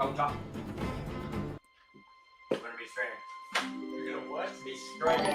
Don't talk. You're gonna be straight. You're gonna what? Be straight.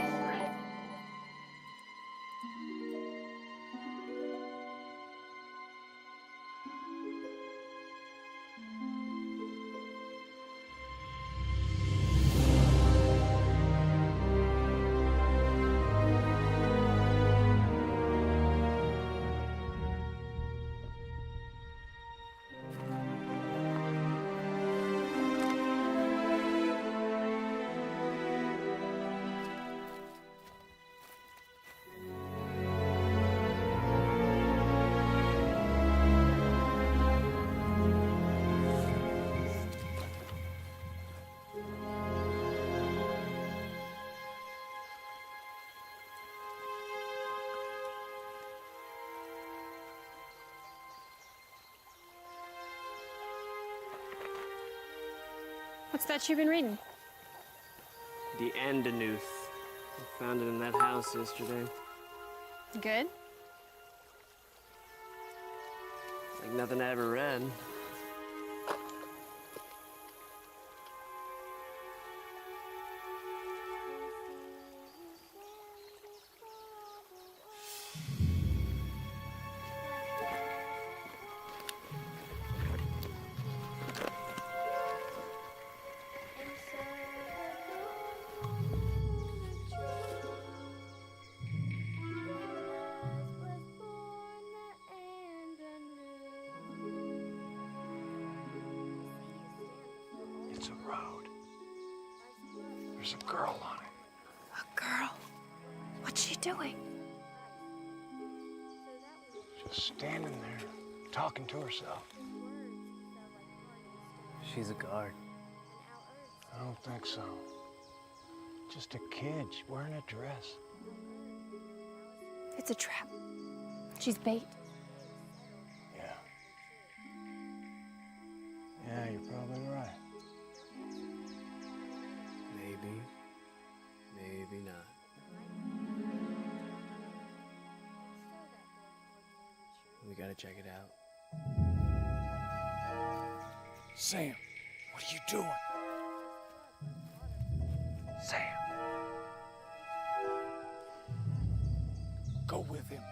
What's that you've been reading? The Andanuth. I found it in that house yesterday. Good? Like nothing I ever read. It's a road. There's a girl on it. A girl? What's she doing? Just standing there, talking to herself. She's a guard. I don't think so. Just a kid wearing a dress. It's a trap. She's bait. Yeah. Yeah, you're probably right. Maybe. Maybe not. We gotta check it out. Sam, what are you doing? Sam. Go with him.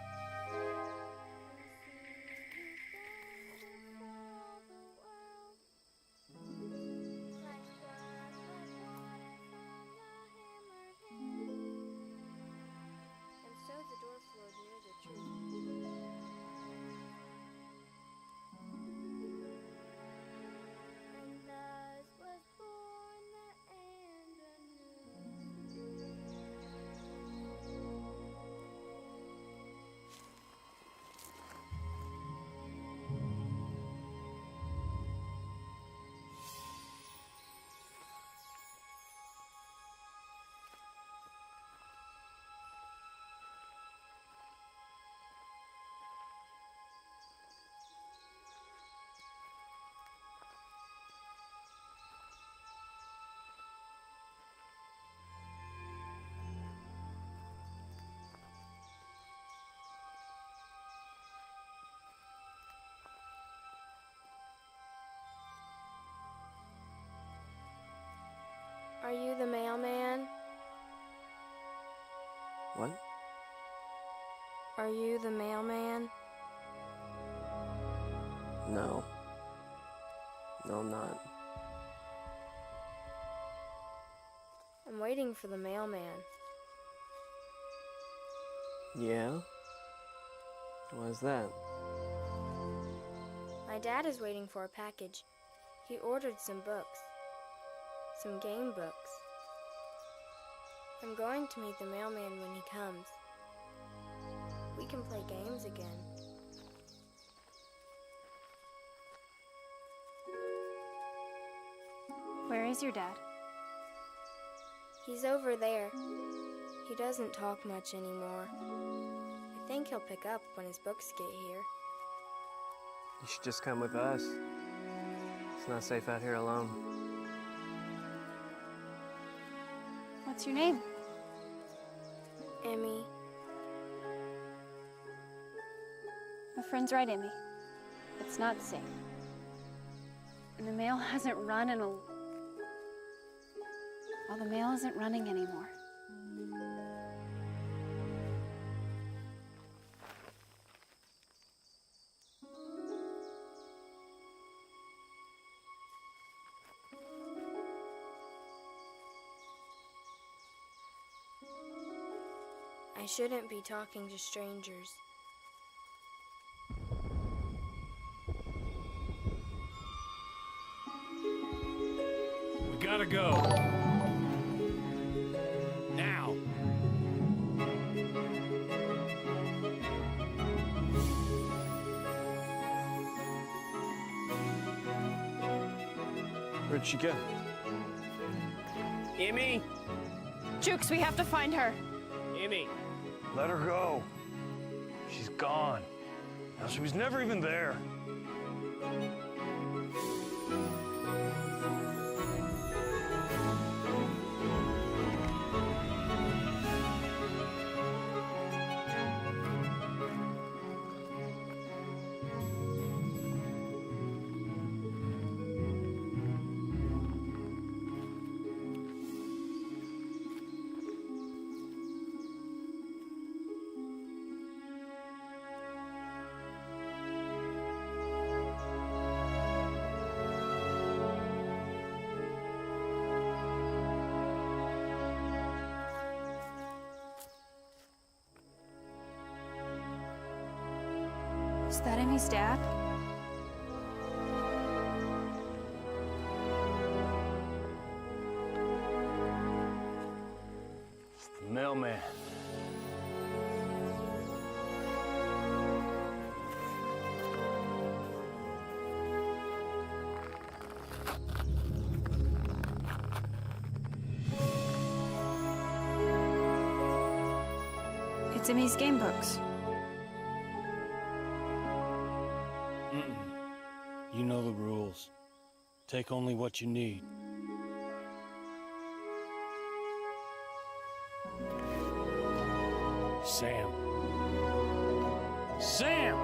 Are you the mailman? What? Are you the mailman? No. No, I'm not. I'm waiting for the mailman. Yeah? Why's that? My dad is waiting for a package. He ordered some books. Some game books. I'm going to meet the mailman when he comes. We can play games again. Where is your dad? He's over there. He doesn't talk much anymore. I think he'll pick up when his books get here. You should just come with us. It's not safe out here alone. What's your name? Emmy. My friend's right, Emmy. It's not safe. And the mail hasn't run in a... Well, the mail isn't running anymore. I shouldn't be talking to strangers. We gotta go. Now. Where'd she go? Emmy! Jukes, we have to find her. Emmy! Let her go. She's gone. Now, she was never even there. Is that Emmy's dad? It's the mailman. It's Emmy's game books. You know the rules. Take only what you need. Sam. Sam!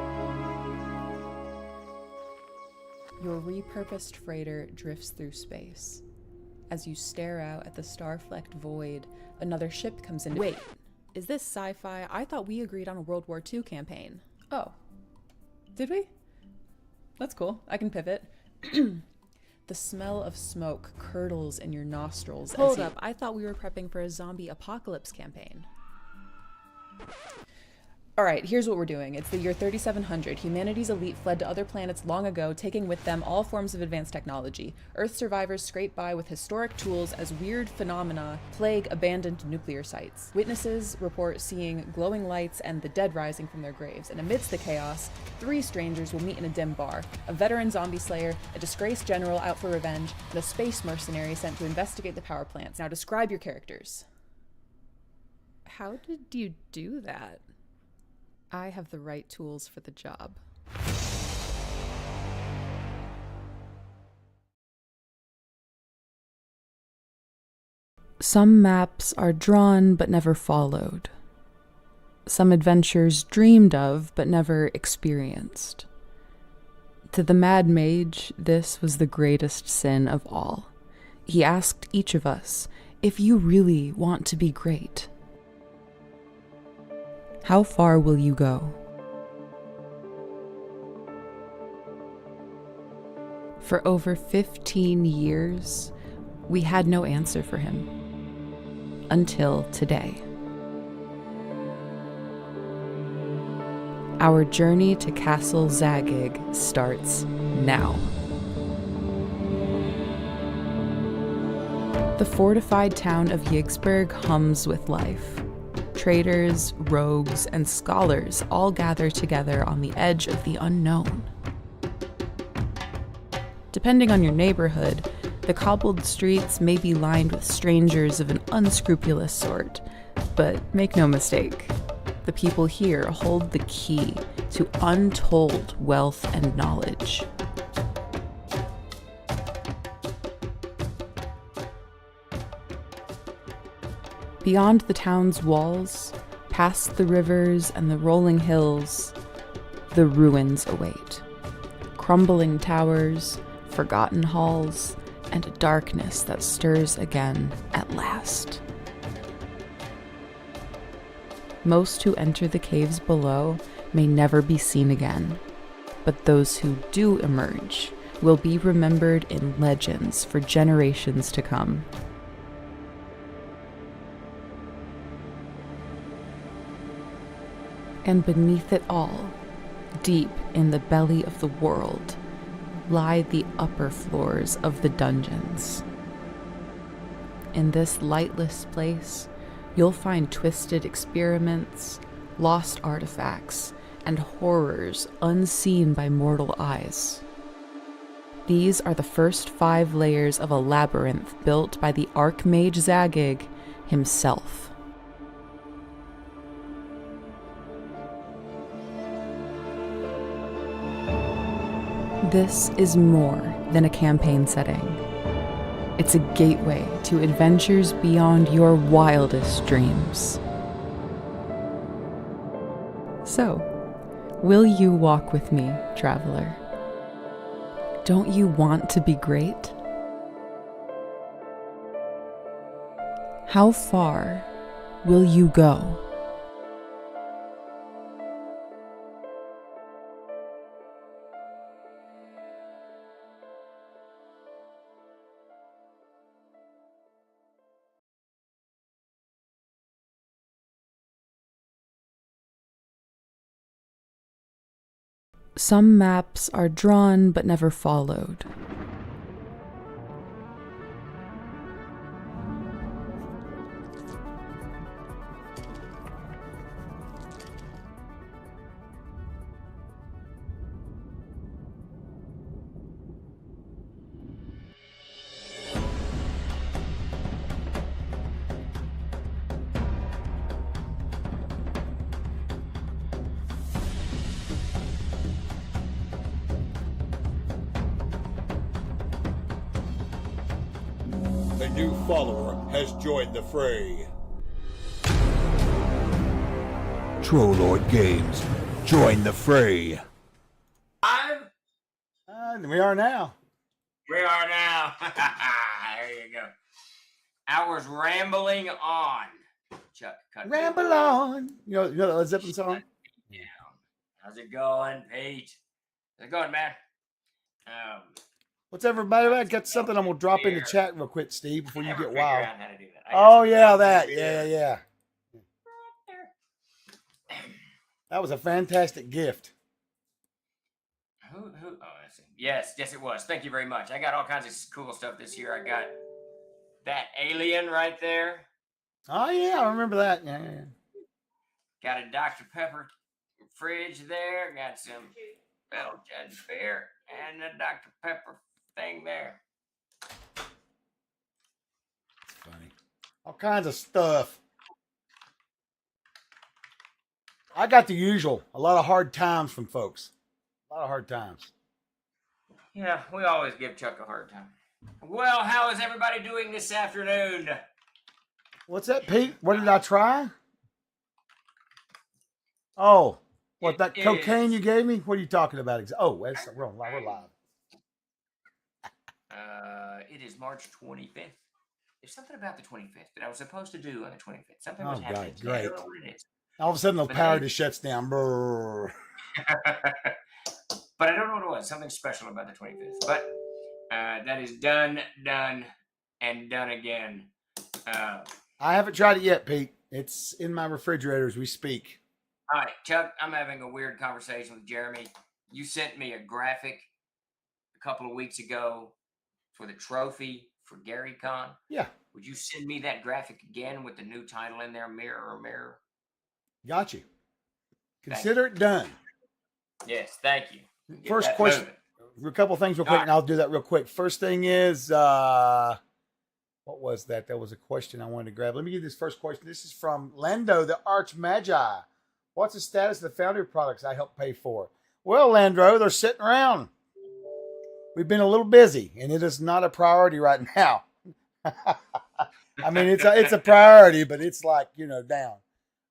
Your repurposed freighter drifts through space. As you stare out at the star-flecked void, another ship comes in. Wait, is this sci-fi? I thought we agreed on a World War II campaign. Oh. Did we? That's cool. I can pivot. The smell of smoke curdles in your nostrils. Hold up. I thought we were prepping for a zombie apocalypse campaign. All right, here's what we're doing. It's the year 3700. Humanity's elite fled to other planets long ago, taking with them all forms of advanced technology. Earth survivors scrape by with historic tools as weird phenomena plague abandoned nuclear sites. Witnesses report seeing glowing lights and the dead rising from their graves. And amidst the chaos, 3 strangers will meet in a dim bar. A veteran zombie slayer, a disgraced general out for revenge, and a space mercenary sent to investigate the power plants. Now describe your characters. How did you do that? I have the right tools for the job. Some maps are drawn but never followed. Some adventures dreamed of but never experienced. To the Mad Mage, this was the greatest sin of all. He asked each of us, if you really want to be great, how far will you go? For over 15 years, we had no answer for him. Until today. Our journey to Castle Zagyg starts now. The fortified town of Yggsburgh hums with life. Traders, rogues, and scholars all gather together on the edge of the unknown. Depending on your neighborhood, the cobbled streets may be lined with strangers of an unscrupulous sort, but make no mistake, the people here hold the key to untold wealth and knowledge. Beyond the town's walls, past the rivers and the rolling hills, the ruins await. Crumbling towers, forgotten halls, and a darkness that stirs again at last. Most who enter the caves below may never be seen again, but those who do emerge will be remembered in legends for generations to come. And beneath it all, deep in the belly of the world, lie the upper floors of the dungeons. In this lightless place, you'll find twisted experiments, lost artifacts, and horrors unseen by mortal eyes. These are the first 5 layers of a labyrinth built by the Archmage Zagyg himself. This is more than a campaign setting. It's a gateway to adventures beyond your wildest dreams. So, will you walk with me, traveler? Don't you want to be great? How far will you go? Some maps are drawn but never followed. A new follower has joined the fray. Trollord Games, join the fray. We are now. We are now. There you go. Hours rambling on. Chuck, cut. Ramble on. You know that Led Zeppelin song? Yeah. How's it going, Pete? How's it going, man? What's everybody? I got something I'm gonna drop in the chat real quick, Steve, before you Never get figure wild. out how to do that. Oh yeah, that. Yeah. That was a fantastic gift. Who? Oh, I see. Yes, it was. Thank you very much. I got all kinds of cool stuff this year. I got that alien right there. Oh yeah, I remember that. Yeah. Got a Dr. Pepper fridge there. Got some Belgian beer and a Dr. Pepper thing there. It's funny. All kinds of stuff. I got the usual. A lot of hard times from folks. A lot of hard times. Yeah, we always give Chuck a hard time. Well, how is everybody doing this afternoon? What's that, Pete? What did I try? Oh, what, that cocaine you gave me? What are you talking about? Oh, we're live. It is March 25th. There's something about the 25th that I was supposed to do on the 25th. Something was happening. God, great. I don't know what it is. All of a sudden, the power just shuts down. Brrr. But I don't know what it was. Something special about the 25th. But that is done, and done again. I haven't tried it yet, Pete. It's in my refrigerator as we speak. All right, Chuck, I'm having a weird conversation with Jeremy. You sent me a graphic a couple of weeks ago for the trophy for Gary Con. Yeah. Would you send me that graphic again with the new title in there, Mirror or Mirror? Got you. Consider it done. Yes, thank you. First question. A couple things real quick, and I'll do that real quick. First thing is, what was that? That was a question I wanted to grab. Let me give this first question. This is from Lando, the Archmage. What's the status of the Foundry products I helped pay for? Well, Landro, they're sitting around. We've been a little busy, and it is not a priority right now. I mean, it's a priority, but it's like, down.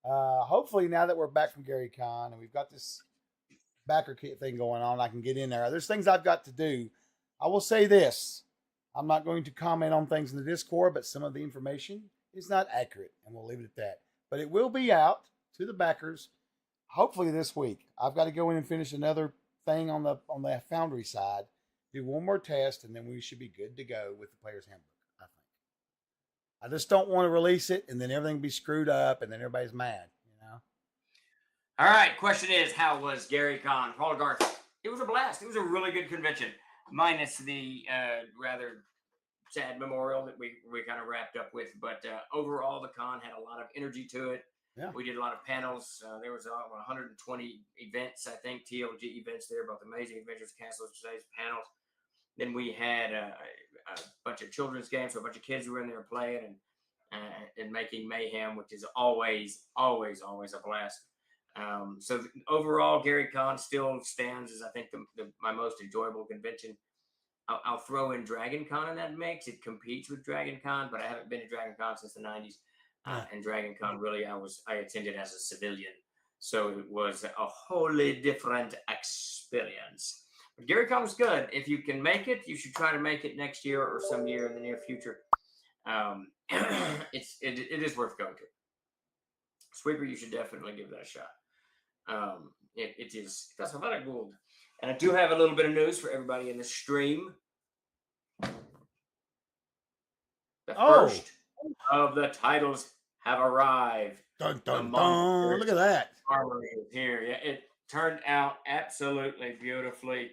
Hopefully, now that we're back from Gary Con and we've got this backer kit thing going on, I can get in there. There's things I've got to do. I will say this. I'm not going to comment on things in the Discord, but some of the information is not accurate, and we'll leave it at that. But it will be out to the backers, hopefully this week. I've got to go in and finish another thing on the Foundry side, do one more test, and then we should be good to go with the Player's Handbook, I think. I just don't want to release it and then everything be screwed up and then everybody's mad, you know? All right, question is, how was Gary Con? Paul Garth. It was a blast. It was a really good convention, minus the rather sad memorial that we kind of wrapped up with. But overall, the con had a lot of energy to it. Yeah. We did a lot of panels. There was 120 events, I think, TLG events there, both Amazing Adventures, Castle Zagyg panels. Then we had a bunch of children's games, so a bunch of kids were in there playing and making mayhem, which is always a blast. So overall, Gary Con still stands as, I think, my most enjoyable convention. I'll throw in Dragon Con in that mix. It competes with Dragon Con, but I haven't been to Dragon Con since the 90s. And Dragon Con, really, I attended as a civilian. So it was a wholly different experience. But Gary Con was good. If you can make it, you should try to make it next year or some year in the near future. It is worth going to. Sweeper, you should definitely give that a shot. It is. That's a lot of gold. And I do have a little bit of news for everybody in the stream. The first of the titles have arrived. Dun, dun, dun. Look at that. Armory is here. Yeah, it turned out absolutely beautifully.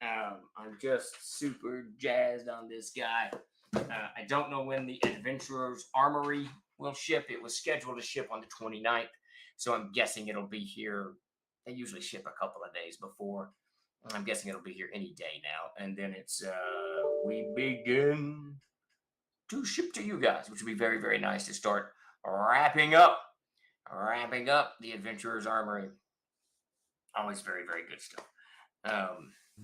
I'm just super jazzed on this guy. I don't know when the Adventurer's Armory will ship. It was scheduled to ship on the 29th, so I'm guessing it'll be here. They usually ship a couple of days before. I'm guessing it'll be here any day now. And then it's, we begin to ship to you guys, which would be very, very nice to start wrapping up the Adventurer's Armory. Always very, very good stuff.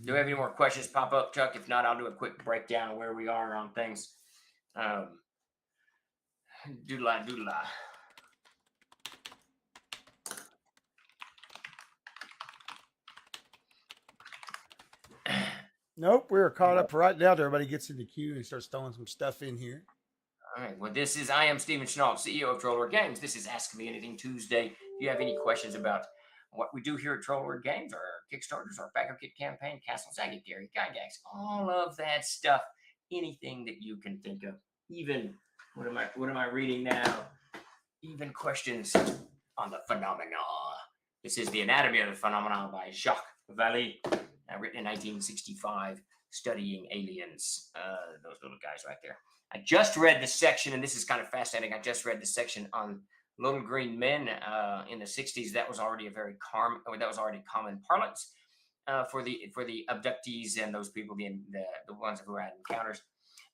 Do we have any more questions pop up, Chuck? If not, I'll do a quick breakdown of where we are on things. Doodle-eye. Nope, we're caught up right now. Everybody gets in the queue and starts throwing some stuff in here. All right. Well, I am Stephen Chenault, CEO of Troll Lord Games. This is Ask Me Anything Tuesday. If you have any questions about what we do here at Troll Lord Games, our Kickstarters, our Backup Kit campaign, Castle Zagyg, Luke Gygax, all of that stuff, anything that you can think of. Even what am I reading now? Even questions on the phenomena. This is The Anatomy of the Phenomena by Jacques Vallée, written in 1965, studying aliens. Those little guys right there. I just read the section, and this is kind of fascinating. I just read the section on little green men in the 60s. That was already common parlance for the abductees and those people, the ones who had encounters.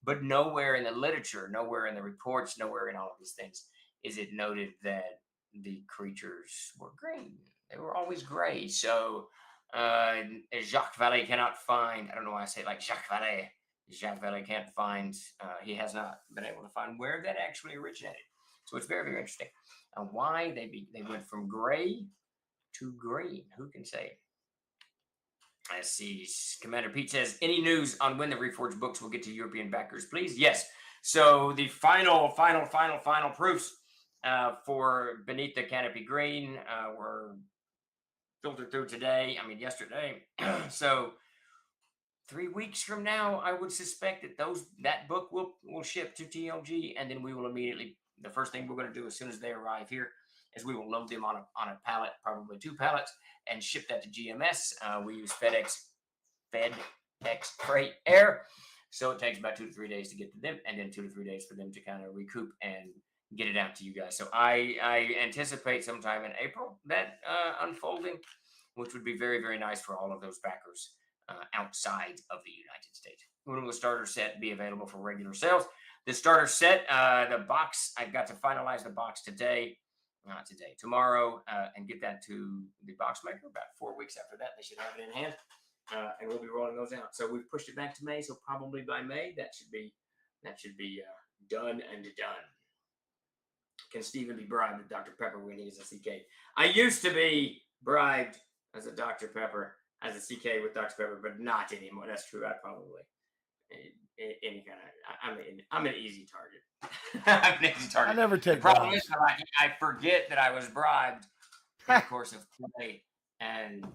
But nowhere in the literature, nowhere in the reports, nowhere in all of these things is it noted that the creatures were green. They were always gray. So Jacques Vallée cannot find, I don't know why I say it like Jacques Vallée. Jacques Vallée can't find, he has not been able to find where that actually originated. So it's very, very interesting. Why they went from gray to green. Who can say? I see Commander Pete says, any news on when the Reforged books will get to European backers, please? Yes. So the final proofs for Beneath the Canopy Green were filtered through yesterday. So 3 weeks from now, I would suspect that book will ship to TLG, and then we will immediately, the first thing we're going to do as soon as they arrive here is we will load them on a pallet, probably 2 pallets, and ship that to GMS. We use FedEx Freight Air, so it takes about 2 to 3 days to get to them, and then 2 to 3 days for them to kind of recoup and get it out to you guys. So I anticipate sometime in April that unfolding, which would be very, very nice for all of those backers outside of the United States. When will the starter set be available for regular sales? The starter set, the box, I've got to finalize the box tomorrow, and get that to the box maker. About 4 weeks after that, they should have it in hand, and we'll be rolling those out. So we've pushed it back to May, so probably by May that should be done and done. Can Stephen be bribed with Dr. Pepper when he is a CK? I used to be bribed as a Dr. Pepper, as a CK with Dr. Pepper, but not anymore. That's true. I probably any kind of. I'm an easy target. I'm an easy target. I never take The problem bribes. is, I forget that I was bribed in the course of play, and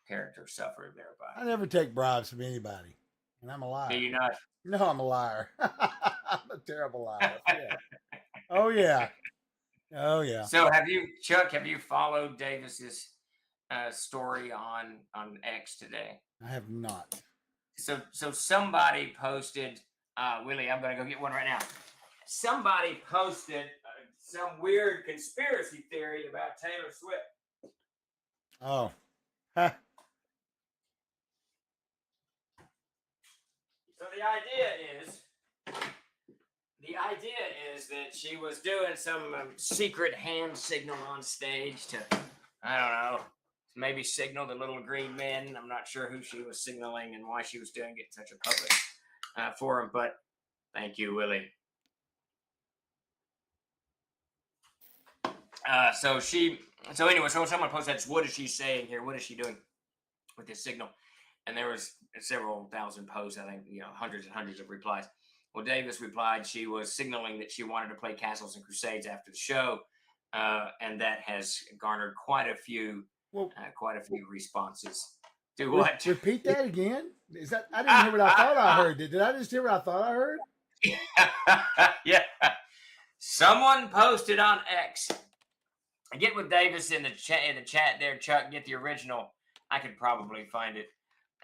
characters suffer thereby. I never take bribes from anybody, and I'm a liar. Do you not? No, I'm a liar. I'm a terrible liar. Yeah. Oh yeah. Oh yeah. So Chuck? Have you followed Davis's story on X today? I have not. So somebody posted. Willie, I'm going to go get one right now. Somebody posted some weird conspiracy theory about Taylor Swift. Oh. Ha. So the idea is that she was doing some secret hand signal on stage to, I don't know, maybe signal the little green men. I'm not sure who she was signaling and why she was doing it in such a public forum, but thank you, Willie. So someone posted, what is she saying here? What is she doing with this signal? And there was several thousand posts, I think, hundreds and hundreds of replies. Well, Davis replied she was signaling that she wanted to play Castles and Crusades after the show, and that has garnered quite a few responses. To what? Repeat that again. Is that I didn't hear what I thought I heard. Did I just hear what I thought I heard? Yeah. Someone posted on X. Get with Davis in the chat there, Chuck. Get the original. I could probably find it.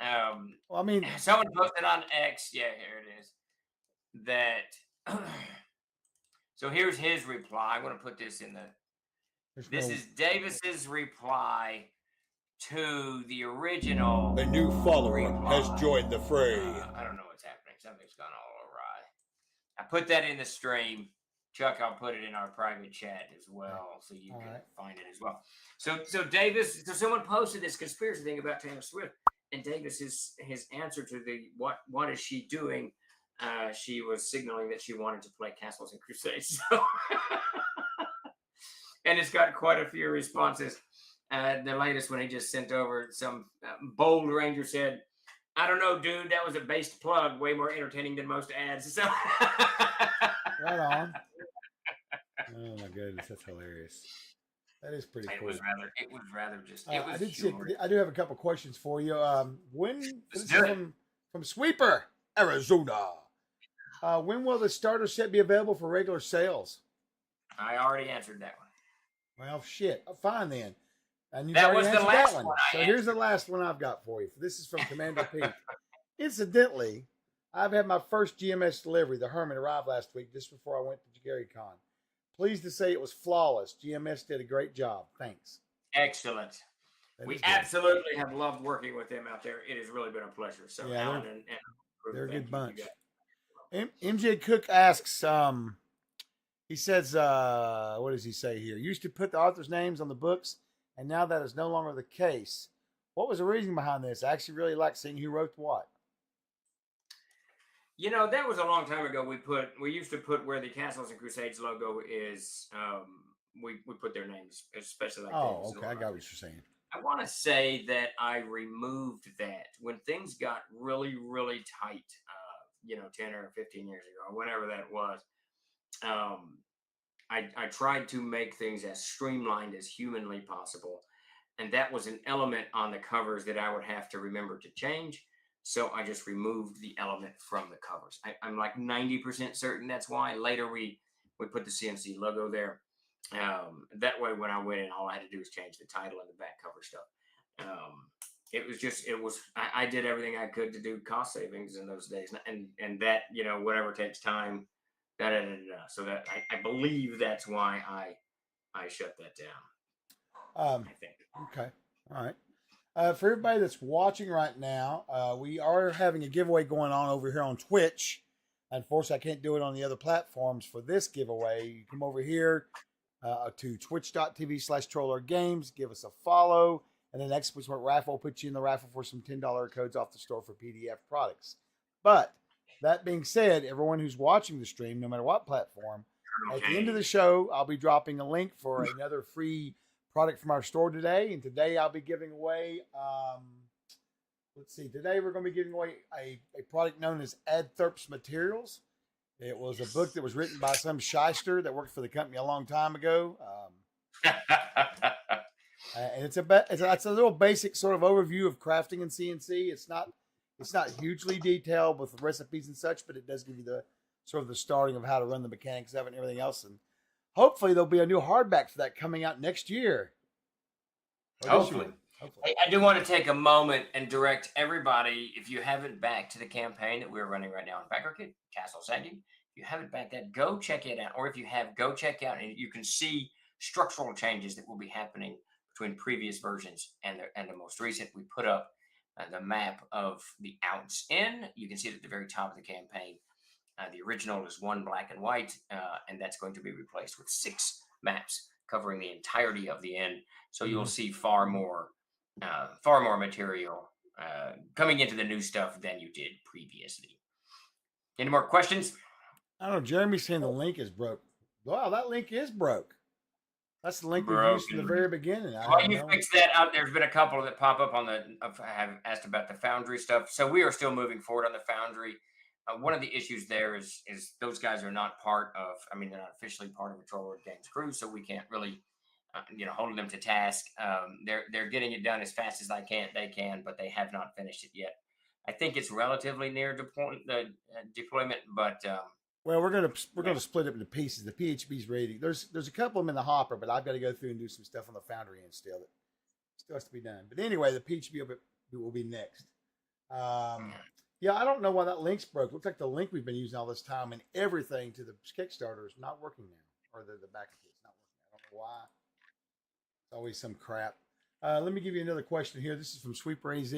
Well, I mean, someone posted on X. Yeah, here it is. That. So here's his reply. I'm going to put this in the. This is Davis's reply to the original. A new follower has joined the fray. I don't know what's happening. Something's gone all awry. I put that in the stream. Chuck, I'll put it in our private chat as well, so you can find it as well. So someone posted this conspiracy thing about Taylor Swift, and Davis his answer to the what is she doing? She was signaling that she wanted to play Castles and Crusades. So and it's got quite a few responses. The latest one he just sent over, some bold ranger said, "I don't know, dude. That was a based plug, way more entertaining than most ads." So right on. Oh my goodness, that's hilarious. That is pretty cool. It was rather just. It was I do have a couple questions for you. This is from Sweeper, Arizona. When will the starter set be available for regular sales? I already answered that one. Well, shit. Fine then. And that was the last one. So here's the last one I've got for you. This is from Commander Pete. Incidentally, I've had my first GMS delivery. The Hermit arrived last week, just before I went to GaryCon. Pleased to say it was flawless. GMS did a great job. Thanks. Excellent. We absolutely have loved working with them out there. It has really been a pleasure. So yeah, Alan they're a good bunch. MJ Cook asks, he says, what does he say here? Used to put the author's names on the books, and now that is no longer the case. What was the reason behind this? I actually really like seeing who wrote what. That was a long time ago. We used to put where the Castles and Crusades logo is. We put their names, especially like. Oh, okay, I got what you're saying. I want to say that I removed that when things got really, really tight. 10 or 15 years ago, whenever that was. I tried to make things as streamlined as humanly possible, and that was an element on the covers that I would have to remember to change. So I just removed the element from the covers. I'm like 90% certain that's why. Later we put the CNC logo there. That way when I went in, all I had to do was change the title and the back cover stuff. I did everything I could to do cost savings in those days. And that, whatever takes time, so that I believe that's why I shut that down. I think. Okay. All right. For everybody that's watching right now, we are having a giveaway going on over here on Twitch. Unfortunately, I can't do it on the other platforms for this giveaway. You come over here to twitch.tv/trollergames, give us a follow, and the next Expert raffle will put you in the raffle for some $10 codes off the store for PDF products. But that being said, everyone who's watching the stream, no matter what platform, at the end of the show, I'll be dropping a link for another free product from our store today. And today I'll be giving away let's see. Today we're going to be giving away a product known as Adthorp's Materials. It was a book that was written by some shyster that worked for the company a long time ago. And it's a little basic sort of overview of crafting in CNC. It's not hugely detailed with recipes and such, but it does give you the sort of the starting of how to run the mechanics of it and everything else. And hopefully there'll be a new hardback for that coming out next year. Hopefully. Hey, I do want to take a moment and direct everybody, if you haven't backed to the campaign that we're running right now on Backer Kit, Castle Zagyg, if you haven't backed that, go check it out. Or if you have, go check out, and you can see structural changes that will be happening between previous versions and the most recent. We put up the map of the outs in. You can see it at the very top of the campaign. The original is 1 black and white, and that's going to be replaced with 6 maps covering the entirety of the inn. So you'll see far more material coming into the new stuff than you did previously. Any more questions? I don't know. Jeremy's saying the link is broke. Wow, that link is broke. That's the link we used from the very beginning. Well, you fixed that out. There's been a couple that pop up on have asked about the Foundry stuff. So we are still moving forward on the Foundry. One of the issues there is those guys are not part of, they're not officially part of the Trollwood Games crew, so we can't really, hold them to task. They're getting it done as fast as they can, but they have not finished it yet. I think it's relatively near deployment, but well, we're gonna split it into pieces. The PHB's ready. There's a couple of them in the hopper, but I've got to go through and do some stuff on the Foundry end still. That still has to be done. But anyway, the PHB will be next. Yeah, I don't know why that link's broke. Looks like the link we've been using all this time and everything to the Kickstarter is not working now, or the back of it's not working. I don't know why. It's always some crap. Let me give you another question here. This is from Sweeper AZ.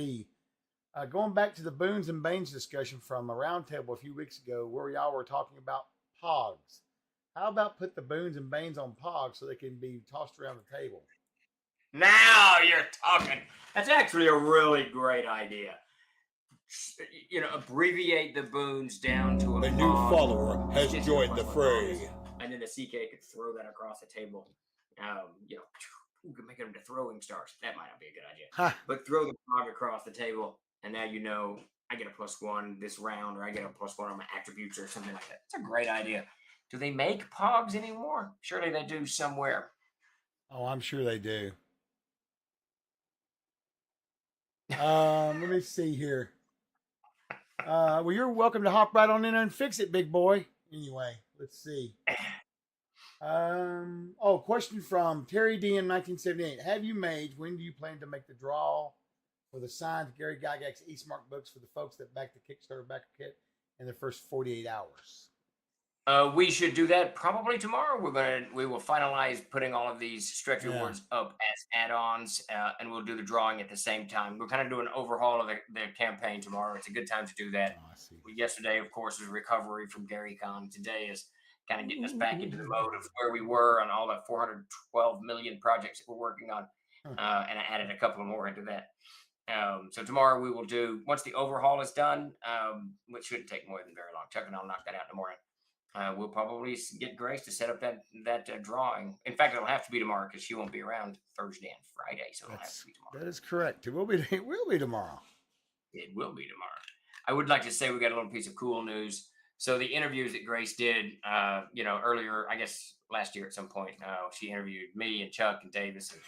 Going back to the Boons and Banes discussion from a roundtable a few weeks ago where y'all were talking about pogs. How about put the Boons and Banes on pogs so they can be tossed around the table? Now you're talking. That's actually a really great idea. Abbreviate the Boons down to a new follower has joined the fray. And then the CK could throw that across the table. We could make them into throwing stars. That might not be a good idea. Huh. But throw the pog across the table, and now I get a +1 this round, or I get a +1 on my attributes or something like that. It's a great idea. Do they make pogs anymore? Surely they do somewhere. Oh, I'm sure they do. Let me see here. Well, you're welcome to hop right on in there and fix it, big boy. Anyway, let's see. Question from Terry D in 1978. Have you made, when do you plan to make the draw for the signed Gary Gygax Eastmark books for the folks that backed the Kickstarter Backer Kit in the first 48 hours? We should do that probably tomorrow. We will finalize putting all of these stretch rewards up as add-ons, and we'll do the drawing at the same time. We're kind of doing an overhaul of the campaign tomorrow. It's a good time to do that. Oh, I see. Yesterday, of course, was recovery from GaryCon. Today is kind of getting us back into the mode of where we were on all the 412 million projects that we're working on, and I added a couple more into that. So tomorrow we will do, once the overhaul is done, which shouldn't take more than very long. Chuck and I'll knock that out in the morning. We'll probably get Grace to set up that drawing. In fact, it'll have to be tomorrow because she won't be around Thursday and Friday, so it'll have to be tomorrow. That is correct. It will be tomorrow. It will be tomorrow. I would like to say we got a little piece of cool news. So the interviews that Grace did, earlier, I guess last year at some point, she interviewed me and Chuck and Davis and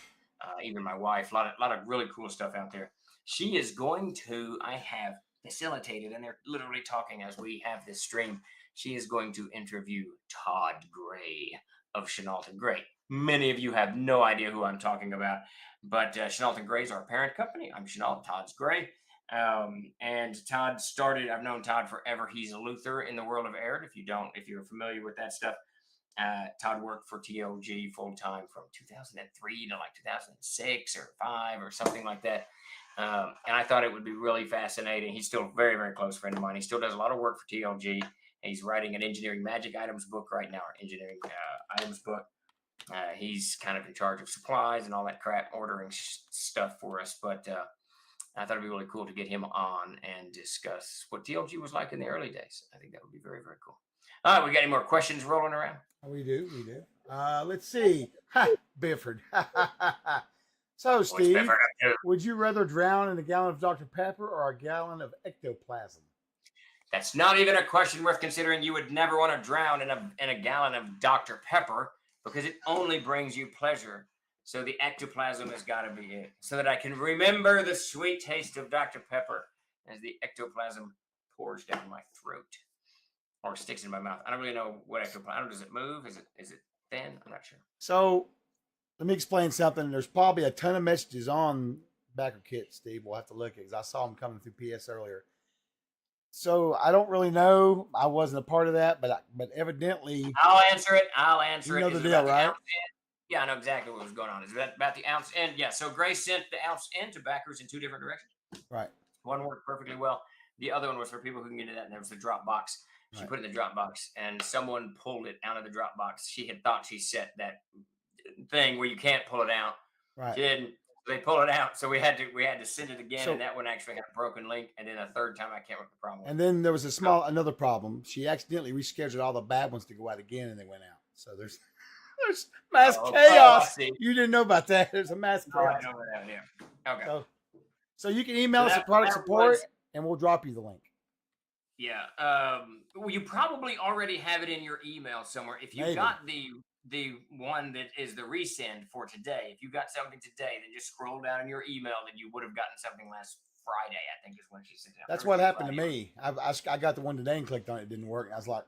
even my wife. A lot of really cool stuff out there. She is going to, I have facilitated, and they're literally talking as we have this stream. She is going to interview Todd Gray of Chenault and Gray. Many of you have no idea who I'm talking about, but Chenault and Gray is our parent company. I'm Chenault, Todd's Gray. And Todd started, I've known Todd forever. He's a Luther in the world of Arid. If you're familiar with that stuff, Todd worked for TLG full time from 2003 to like 2006 or 5 or something like that. And I thought it would be really fascinating. He's still a very, very close friend of mine. He still does a lot of work for TLG. He's writing an engineering magic items book right now, or engineering items book. He's kind of in charge of supplies and all that crap, ordering stuff for us. But I thought it'd be really cool to get him on and discuss what TLG was like in the early days. I think that would be very, very cool. All right, we got any more questions rolling around? We do. Let's see. Ha, Bifford. So, What's Steve, Pepper up to? would you rather drown in a gallon of Dr. Pepper or a gallon of ectoplasm? That's not even a question worth considering. You would never want to drown in a gallon of Dr. Pepper because it only brings you pleasure. So the ectoplasm has got to be it, so that I can remember the sweet taste of Dr. Pepper as the ectoplasm pours down my throat or sticks in my mouth. I don't really know what ectoplasm. I don't know, does it move? Is it thin? I'm not sure. So, let me explain something. There's probably a ton of messages on Backer Kit, Steve. We'll have to look at because I saw them coming through PS earlier. So I don't really know. I wasn't a part of that, but evidently, I'll answer it. I'll answer you know it. the Is it deal, about the right? ounce end? Yeah, I know exactly what was going on. Is that about the ounce end? Yeah. So Grace sent the ounce end to backers in 2 different directions. Right. One worked perfectly well. The other one was for people who can get into that. And there was the drop box. She Right. put it in the drop box, and someone pulled it out of the drop box. She had thought she set that thing where you can't pull it out. Right. She didn't. They pulled it out, so we had to send it again, So- and that one actually had a broken link. And then a third time, I can't remember what the problem was. And then there was another problem. She accidentally rescheduled all the bad ones to go out again, and they went out. So there's mass Oh, chaos. I see. You didn't know about that. There's a mass Oh, I chaos. know that. Yeah. Okay. So you can email us that- at product that support, was- and we'll drop you the link. Yeah. Well, you probably already have it in your email somewhere. If you Maybe. got the one that is the resend for today, if you got something today, then just scroll down in your email that you would have gotten something last Friday, I think is when she sent it out. That's Thursday, what happened to Friday. me. I got the one today and clicked on it. It didn't work. And I was like,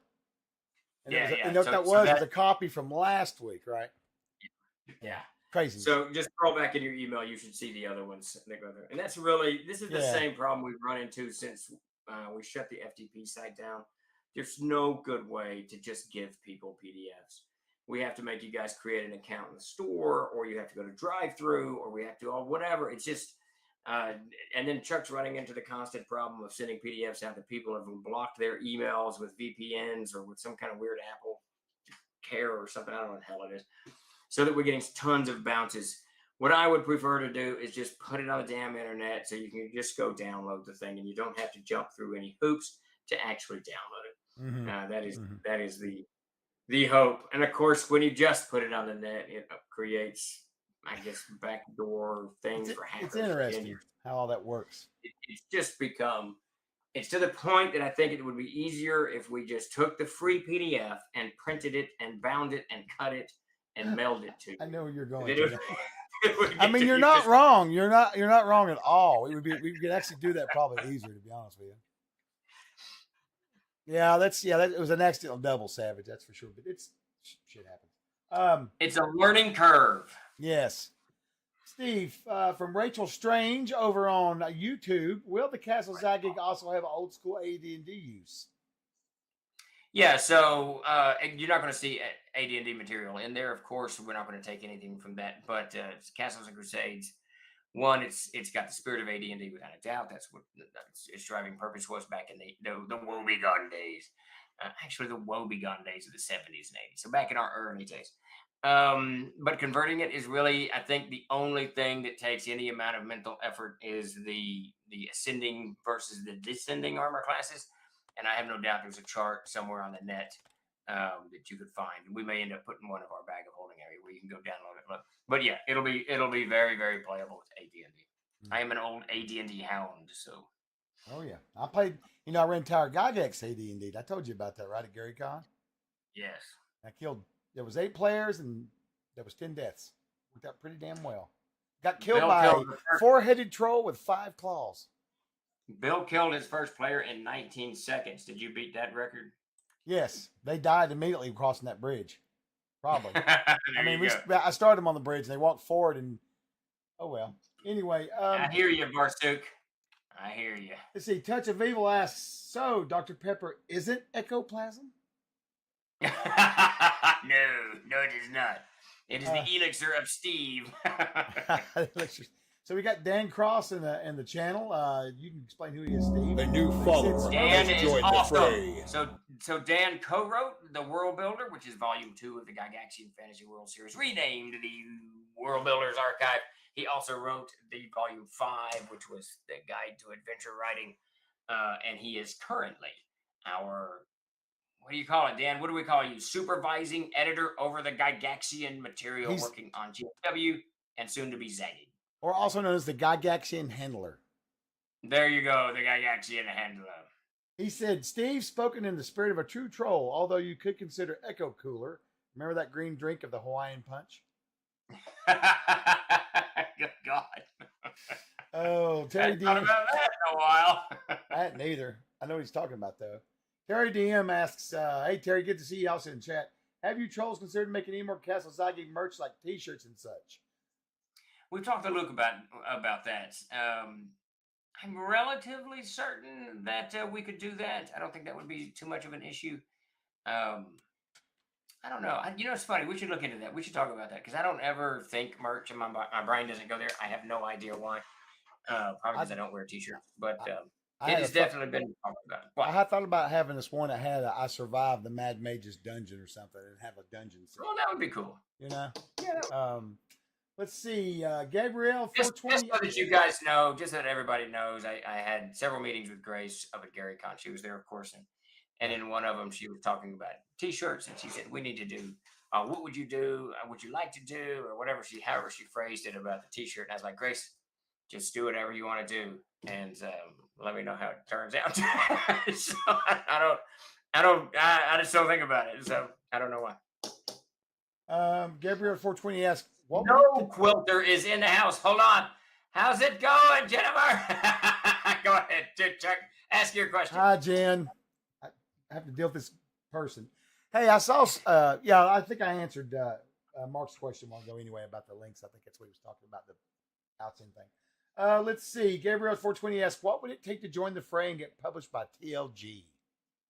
and Yeah, it was, yeah. and what So- that so was that- was a copy from last week, right? Yeah. Crazy. So just scroll back in your email. You should see the other ones that go there. And that's really, this is the Yeah. same problem we've run into since we shut the FTP site down. There's no good way to just give people PDFs. We have to make you guys create an account in the store, or you have to go to drive-through, or we have to, or whatever. It's just, and then Chuck's running into the constant problem of sending PDFs out to people who blocked their emails with VPNs or with some kind of weird Apple Care or something. I don't know what the hell it is. So that we're getting tons of bounces. What I would prefer to do is just put it on the damn internet so you can just go download the thing and you don't have to jump through any hoops to actually download it. Mhm. That is the hope. And of course, when you just put it on the net, it creates, I guess, backdoor things for hackers. It's interesting how all that works. It's just become, it's to the point that I think it would be easier if we just took the free PDF and printed it and bound it and cut it and mailed it to. I know where you're going. It to would- that. it would I get mean, to you're you not just- wrong. You're not wrong at all. We could actually do that probably easier, to be honest with you. Yeah, it was an accidental double, Savage. That's for sure. But shit happens. It's a learning curve. Yes. Steve, from Rachel Strange over on YouTube, will the Castle Zagyg also have old school AD&D use? Yeah, so you're not going to see AD&D material in there. Of course, we're not going to take anything from that. But Castles and Crusades, one, it's got the spirit of AD&D without a doubt. That's what its driving purpose was back in the woebegone days. Actually, the woebegone days of the 70s and 80s. So back in our early days. But converting it is really, I think, the only thing that takes any amount of mental effort is the ascending versus the descending armor classes. And I have no doubt there's a chart somewhere on the net that you could find. We may end up putting one of our bag of holding area where you can go download it. But yeah, it'll be very, very playable with AD&D. I am an old AD&D hound, so. Oh yeah, I played. I ran entire Gygax AD&D. I told you about that, right, at Gary Con? Yes. I killed. There was 8 players and there was 10 deaths. Worked out pretty damn well. Got killed Bill by killed the a first- 4-headed troll with 5 claws. Bill killed his first player in 19 seconds. Did you beat that record? Yes, they died immediately crossing that bridge. Probably. I I mean, I started them on the bridge and they walked forward and oh well. Anyway, I hear you, Barsook. I hear you. let's see. Touch of Evil asks, so Dr. Pepper isn't ectoplasm? No, it is not. It is the elixir of Steve. So we got Dan Cross in the channel. You can explain who he is, Steve. A new follower Dan has is joined the awesome. fray. So Dan co-wrote The World Builder, which is volume 2 of the Gygaxian Fantasy World Series, renamed the World Builders Archive. He also wrote the volume 5, which was the Guide to Adventure Writing. And he is currently our, what do you call it, Dan? What do we call you? Supervising editor over the Gygaxian material, He's- working on GW and soon to be Zagyg. or also known as the Gygaxian Handler. There you go. The Gygaxian Handler. He said, Steve, spoken in the spirit of a true troll, although you could consider Echo Cooler. Remember that green drink of the Hawaiian Punch? Good God. Oh, Terry I thought DM. about that in a while. I hadn't either. I know what he's talking about, though. Terry DM asks, hey, Terry, good to see you also in chat. Have you trolls considered making any more Castle Zagyg merch like t-shirts and such? We've talked to Luke about that. I'm relatively certain that we could do that. I don't think that would be too much of an issue. I don't know. It's funny. We should look into that. We should talk about that because I don't ever think merch, and my brain doesn't go there. I have no idea why. Probably because I don't wear t-shirts. But it has definitely been talked about. What? I had thought about having this one that had I survived the Mad Mage's dungeon or something and have a dungeon set. Well, that would be cool. You know? Yeah. Let's see. Gabrielle, Just 420. so that you guys know, just so that everybody knows, I had several meetings with Grace up at GaryCon. She was there, of course. And in one of them, she was talking about t-shirts. And she said, we need to do, what would you do? Would you like to do? Or however she phrased it about the t-shirt. And I was like, Grace, just do whatever you want to do. And let me know how it turns out. So I just don't think about it. So I don't know why. Gabrielle 420 asks, no quilter is in the house. Hold on. How's it going, Jennifer? Go ahead, Chuck. Ask your question. Hi, Jen. I have to deal with this person. Hey, I saw, I think I answered Mark's question a while ago anyway about the links. I think that's what he was talking about, the outside thing. Let's see. Gabrielle 420 asks, what would it take to join the fray and get published by TLG?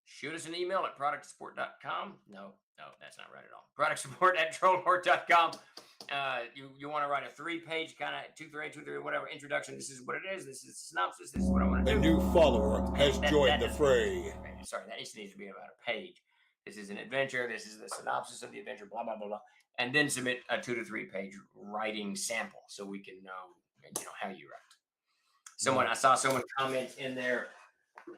Shoot us an email at productsupport.com. No, that's not right at all. Productsupport@trollhort.com. You want to write a 3-page kind of 2-3 whatever introduction. This is what it is. This is a synopsis. This is what I want to do. A new follower has joined the fray. Sorry, that needs to be about a page. This is an adventure. This is the synopsis of the adventure. Blah blah blah blah. And then submit a 2 to 3 page writing sample so we can know how you write. I saw someone comment in there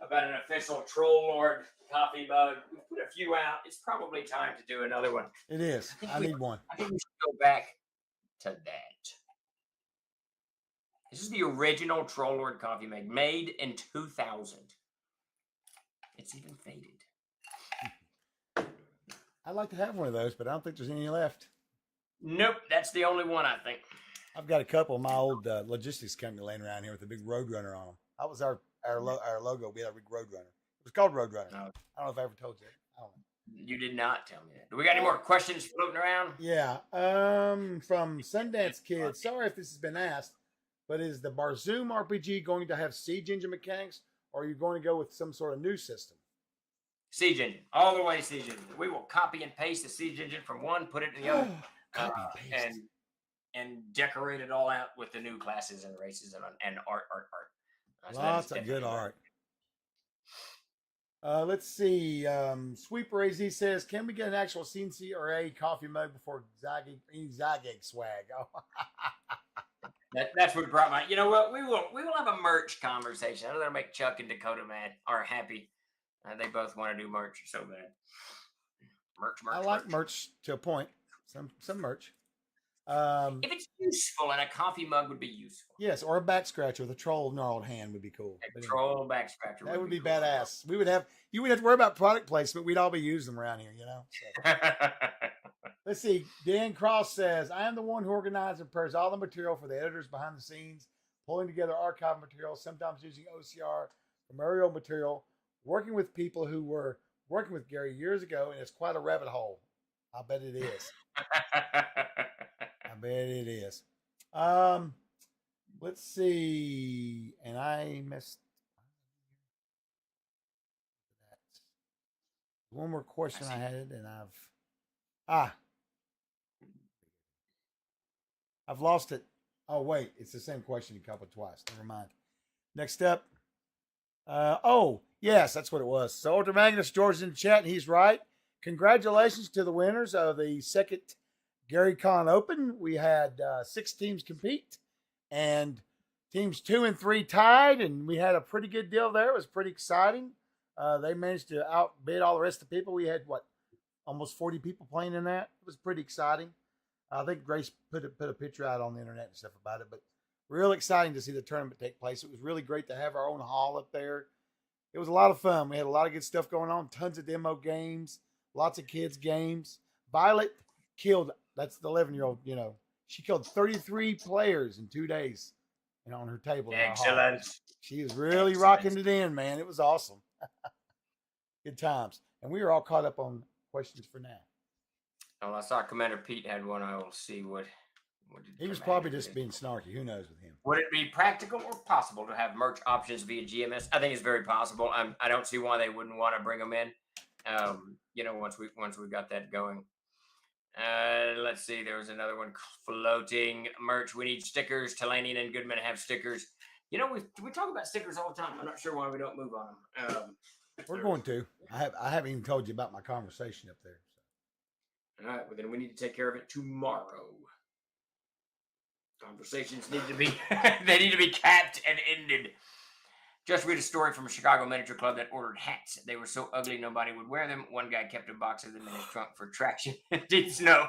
about an official Troll Lord coffee mug. We put a few out. It's probably time to do another one. It is. I need one. I think we should go back to that. This is the original Troll Lord coffee mug, made in 2000. It's even faded. I'd like to have one of those, but I don't think there's any left. Nope, that's the only one, I think. I've got a couple of my old logistics company laying around here with a big Roadrunner on them. That was our logo. We had a big Roadrunner. It was called Roadrunner. No. I don't know if I ever told you. I don't know. You did not tell me that. Do we got any more questions floating around? Yeah. From Sundance Kids. Sorry if this has been asked, but is the Barzoom RPG going to have siege engine mechanics, or are you going to go with some sort of new system? Siege engine. All the way siege engine. We will copy and paste the siege engine from one, put it in the other, and decorate it all out with the new classes and races and art. Lots of good art. Let's see. Sweeper AZ says, can we get an actual CNCRA coffee mug before Zagyg swag? Oh. That's what brought my. You know what? We will have a merch conversation. I know that'll make Chuck and Dakota mad or happy. They both want to do merch so bad. Merch. I like merch to a point. Some merch. If it's useful, and a coffee mug would be useful. Yes, or a back scratcher with a troll gnarled hand would be cool. Troll back scratcher. That would be cool. badass. You would have to worry about product placement. We'd all be using them around here, you know. So. Let's see. Dan Cross says, I am the one who organizes and prepares all the material for the editors behind the scenes, pulling together archive material, sometimes using OCR from aerial material, working with people who were working with Gary years ago, and it's quite a rabbit hole. I bet it is. I bet it is. Let's see. And I missed that. One more question I had, and I've lost it. Oh, wait. It's the same question a couple twice. Never mind. Next up. Yes, that's what it was. So Ultra Magnus George in the chat, and he's right. Congratulations to the winners of the second GaryCon Open. We had 6 teams compete, and teams 2 and 3 tied, and we had a pretty good deal there. It was pretty exciting. They managed to outbid all the rest of the people. We had almost 40 people playing in that. It was pretty exciting. I think Grace put a picture out on the internet and stuff about it, but Real exciting to see the tournament take place. It was really great to have our own hall up there. It was a lot of fun. We had a lot of good stuff going on. Tons of demo games, lots of kids games. Violet killed. That's the 11-year-old. She killed 33 players in 2 days. On her table. In our hall. Excellent. She was really rocking it in, man. It was awesome. Good times. And we are all caught up on questions for now. Well, I saw Commander Pete had one. I will see what did He was Commander probably do. just being snarky. Who knows with him? Would it be practical or possible to have merch options via GMS? I think it's very possible. I don't see why they wouldn't want to bring them in. Once we got that going. Let's see. There was another one, floating merch. We need stickers. Talanian and Goodman have stickers. We talk about stickers all the time. I'm not sure why we don't move on them. We're going to. I haven't even told you about my conversation up there. All right. Well, then we need to take care of it tomorrow. Conversations need to be they need to be capped and ended. Just read a story from a Chicago miniature club that ordered hats. They were so ugly nobody would wear them. One guy kept a box of them in his trunk for traction. It did snow.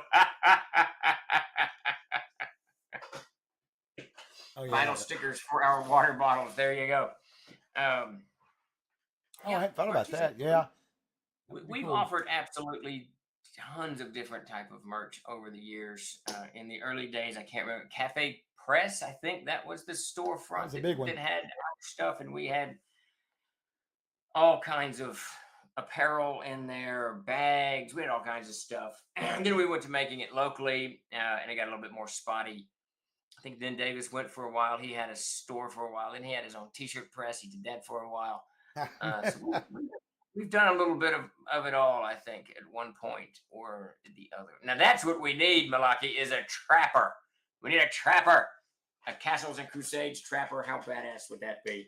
Vinyl stickers for our water bottles. There you go. I hadn't thought about that. Yeah. We've offered absolutely tons of different type of merch over the years. In the early days, I can't remember, Cafe Press, I think that was the storefront was a big one. that had our stuff, and we had all kinds of apparel in there, bags, we had all kinds of stuff. And then we went to making it locally, and it got a little bit more spotty. I think then Davis went for a while. He had a store for a while. Then he had his own t-shirt press. He did that for a while. So we've done a little bit of it all, I think, at one point or the other. Now, that's what we need, Malaki, is a trapper. We need a trapper. A Castles and Crusades trapper. How badass would that be?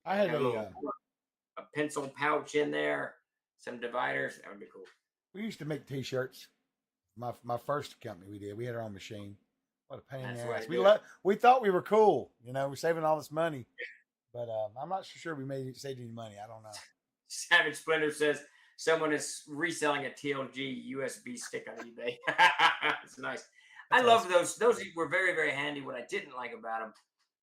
I had a pencil pouch in there, some dividers. That would be cool. We used to make t-shirts. My first company we had our own machine. What a pain in the ass. We thought we were cool. We're saving all this money. But I'm not so sure we saved any money. I don't know. Savage Splinter says someone is reselling a TLG USB stick on eBay. It's nice. I love those. Those were very, very handy. What I didn't like about them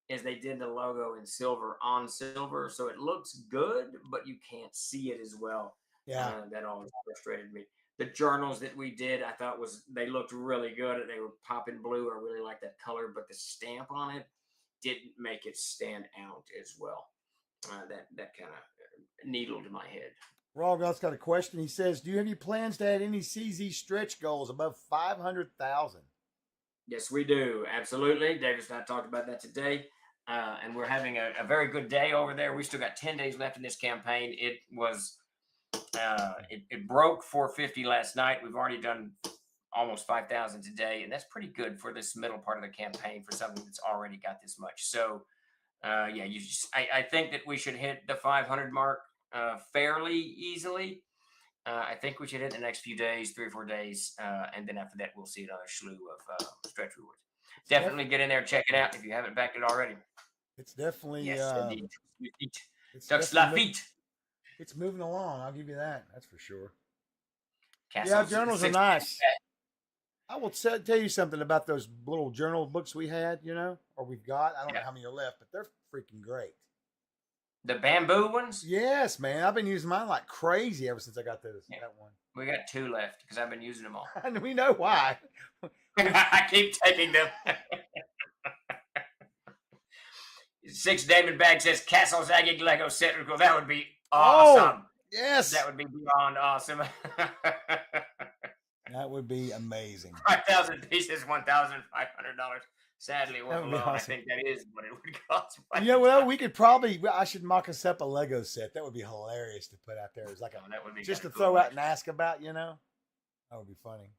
is they did the logo in silver on silver, so it looks good, but you can't see it as well. Yeah, that always frustrated me. The journals that we did, I thought they looked really good. They were popping blue. I really like that color, but the stamp on it didn't make it stand out as well. That kind of needled my head. Rawgot's got a question. He says, "Do you have any plans to add any CZ stretch goals above 500,000?" Yes, we do. Absolutely. Davis and I talked about that today. And we're having a very good day over there. We still got 10 days left in this campaign. It was, it broke 450 last night. We've already done almost 5,000 today. And that's pretty good for this middle part of the campaign for something that's already got this much. So, I think that we should hit the 500 mark fairly easily. I think we should hit the next few days, 3 or 4 days, and then after that, we'll see another slew of stretch rewards. Definitely get in there, check it out if you haven't backed it already. It's definitely It's moving along. I'll give you that. That's for sure. Journals are nice. I will tell you something about those little journal books we had, or we've got. I don't know how many are left, but they're freaking great. The bamboo ones? Yes, man. I've been using mine like crazy ever since I got that one. We got 2 left because I've been using them all. And we know why. I keep taking them. 6 Damon Bag says Castle Zagyg Lego set. That would be awesome. Oh, yes. That would be beyond awesome. That would be amazing. 5,000 pieces, $1,500. Sadly, Awesome. I think that is what it would cost. We could I should mock us up a Lego set. That would be hilarious to put out there. It's like that would be just to throw out and ask about, That would be funny.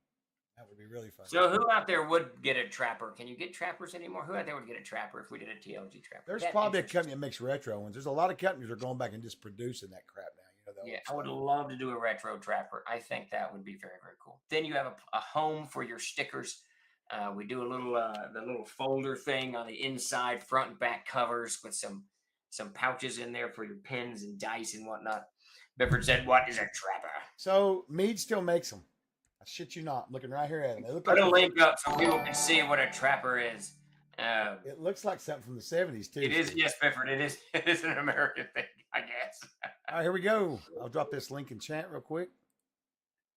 That would be really funny. So who out there would get a trapper? Can you get trappers anymore? Who out there would get a trapper if we did a TLG trapper? There's probably a company that makes retro ones. There's a lot of companies that are going back and just producing that crap now. I would love to do a retro trapper. I think that would be very, very cool. Then you have a home for your stickers. We do a little the little folder thing on the inside, front and back covers with some pouches in there for your pins and dice and whatnot. Bifford said, "What is a trapper?" So Mead still makes them. I shit you not. I'm looking right here at them. They look Put a link up so people can see what a trapper is. It looks like something from the 70s, too. It is, Steve. yes, Bifford. It is. It is an American thing, I guess. All right, here we go. I'll drop this link in chat real quick.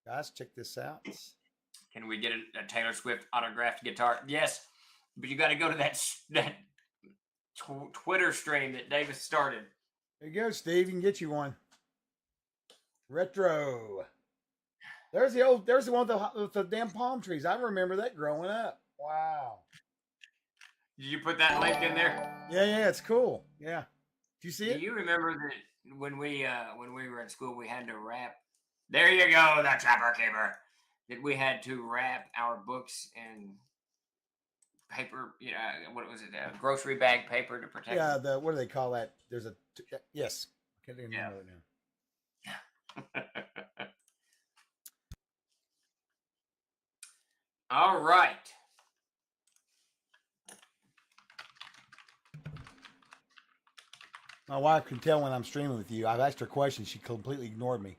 Guys, check this out. Can we get a Taylor Swift autographed guitar? Yes, but you got to go to that Twitter stream that Davis started. There you go, Steve. You can get you one. Retro. There's the one with the damn palm trees. I remember that growing up. Wow. Did you put that link in there? Yeah, it's cool. Yeah. Do you see it? Do you remember that when we were in school, we had to wrap? There you go, the Trapper Keeper. That we had to wrap our books in paper. What was it? Grocery bag paper to protect. Yeah. What do they call that? There's a yes. I can't even remember it now. All right. My wife can tell when I'm streaming with you. I've asked her questions. She completely ignored me.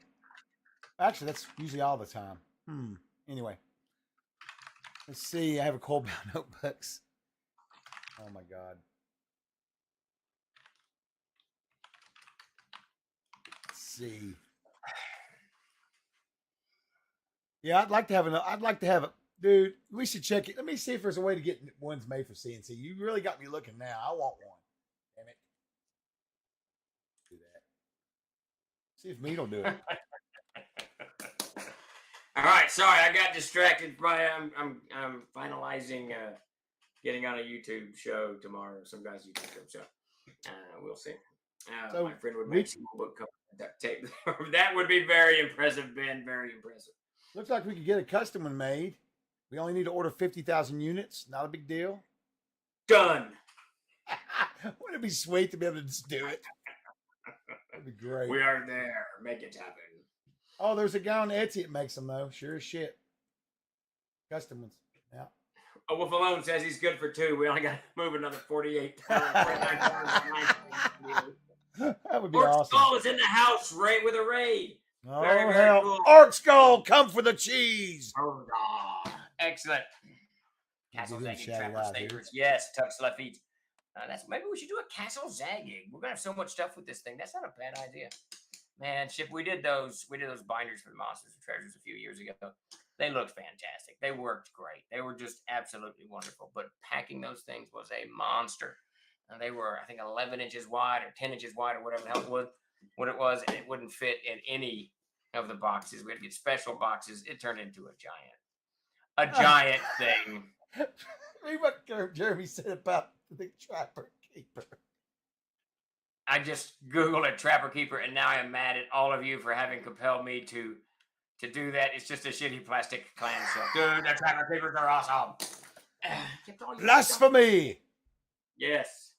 Actually, that's usually all the time. Anyway. Let's see. I have a cold bound notebooks. Oh, my God. Let's see. Yeah, I'd like to have a dude. We should check it. Let me see if there's a way to get ones made for CNC. You really got me looking now. I want one. Damn it. Do that. See if Meat will do it. All right, sorry, I got distracted by I'm finalizing getting on a YouTube show tomorrow. Some guy's YouTube show, so we'll see. So my friend would make some book cover duct tape. That would be very impressive, Ben. Very impressive. Looks like we could get a custom one made. We only need to order 50,000 units. Not a big deal. Done. Wouldn't it be sweet to be able to just do it? That'd be great. We are there. Make it happen. Oh, there's a guy on Etsy that makes them, though. Sure as shit. Custom ones. Yeah. Oh, Wolf Alone says he's good for 2. We only got to move another 48. That would be Orc awesome. Skull is in the house, right, with a raid. Oh, very hell. cool. Arch Skull, come for the cheese. Excellent. Castle didn't Zagyg shout it Trapper out here. Stakers. Yes, Tuck Left Feet. Maybe we should do a Castle Zagyg. We're gonna have so much stuff with this thing. That's not a bad idea. Man, Chip, we did those binders for the Monsters and Treasures a few years ago. They looked fantastic. They worked great. They were just absolutely wonderful. But packing those things was a monster. And they were, I think, 11 inches wide or 10 inches wide or whatever the hell what it was, and it wouldn't fit in any of the boxes. We had to get special boxes. It turned into a giant thing. Read what Jeremy said about the Trapper Keeper. I just Googled a Trapper Keeper, and now I am mad at all of you for having compelled me to do that. It's just a shitty plastic clamshell. Dude, the Trapper Keepers are awesome. Blasphemy! Yes.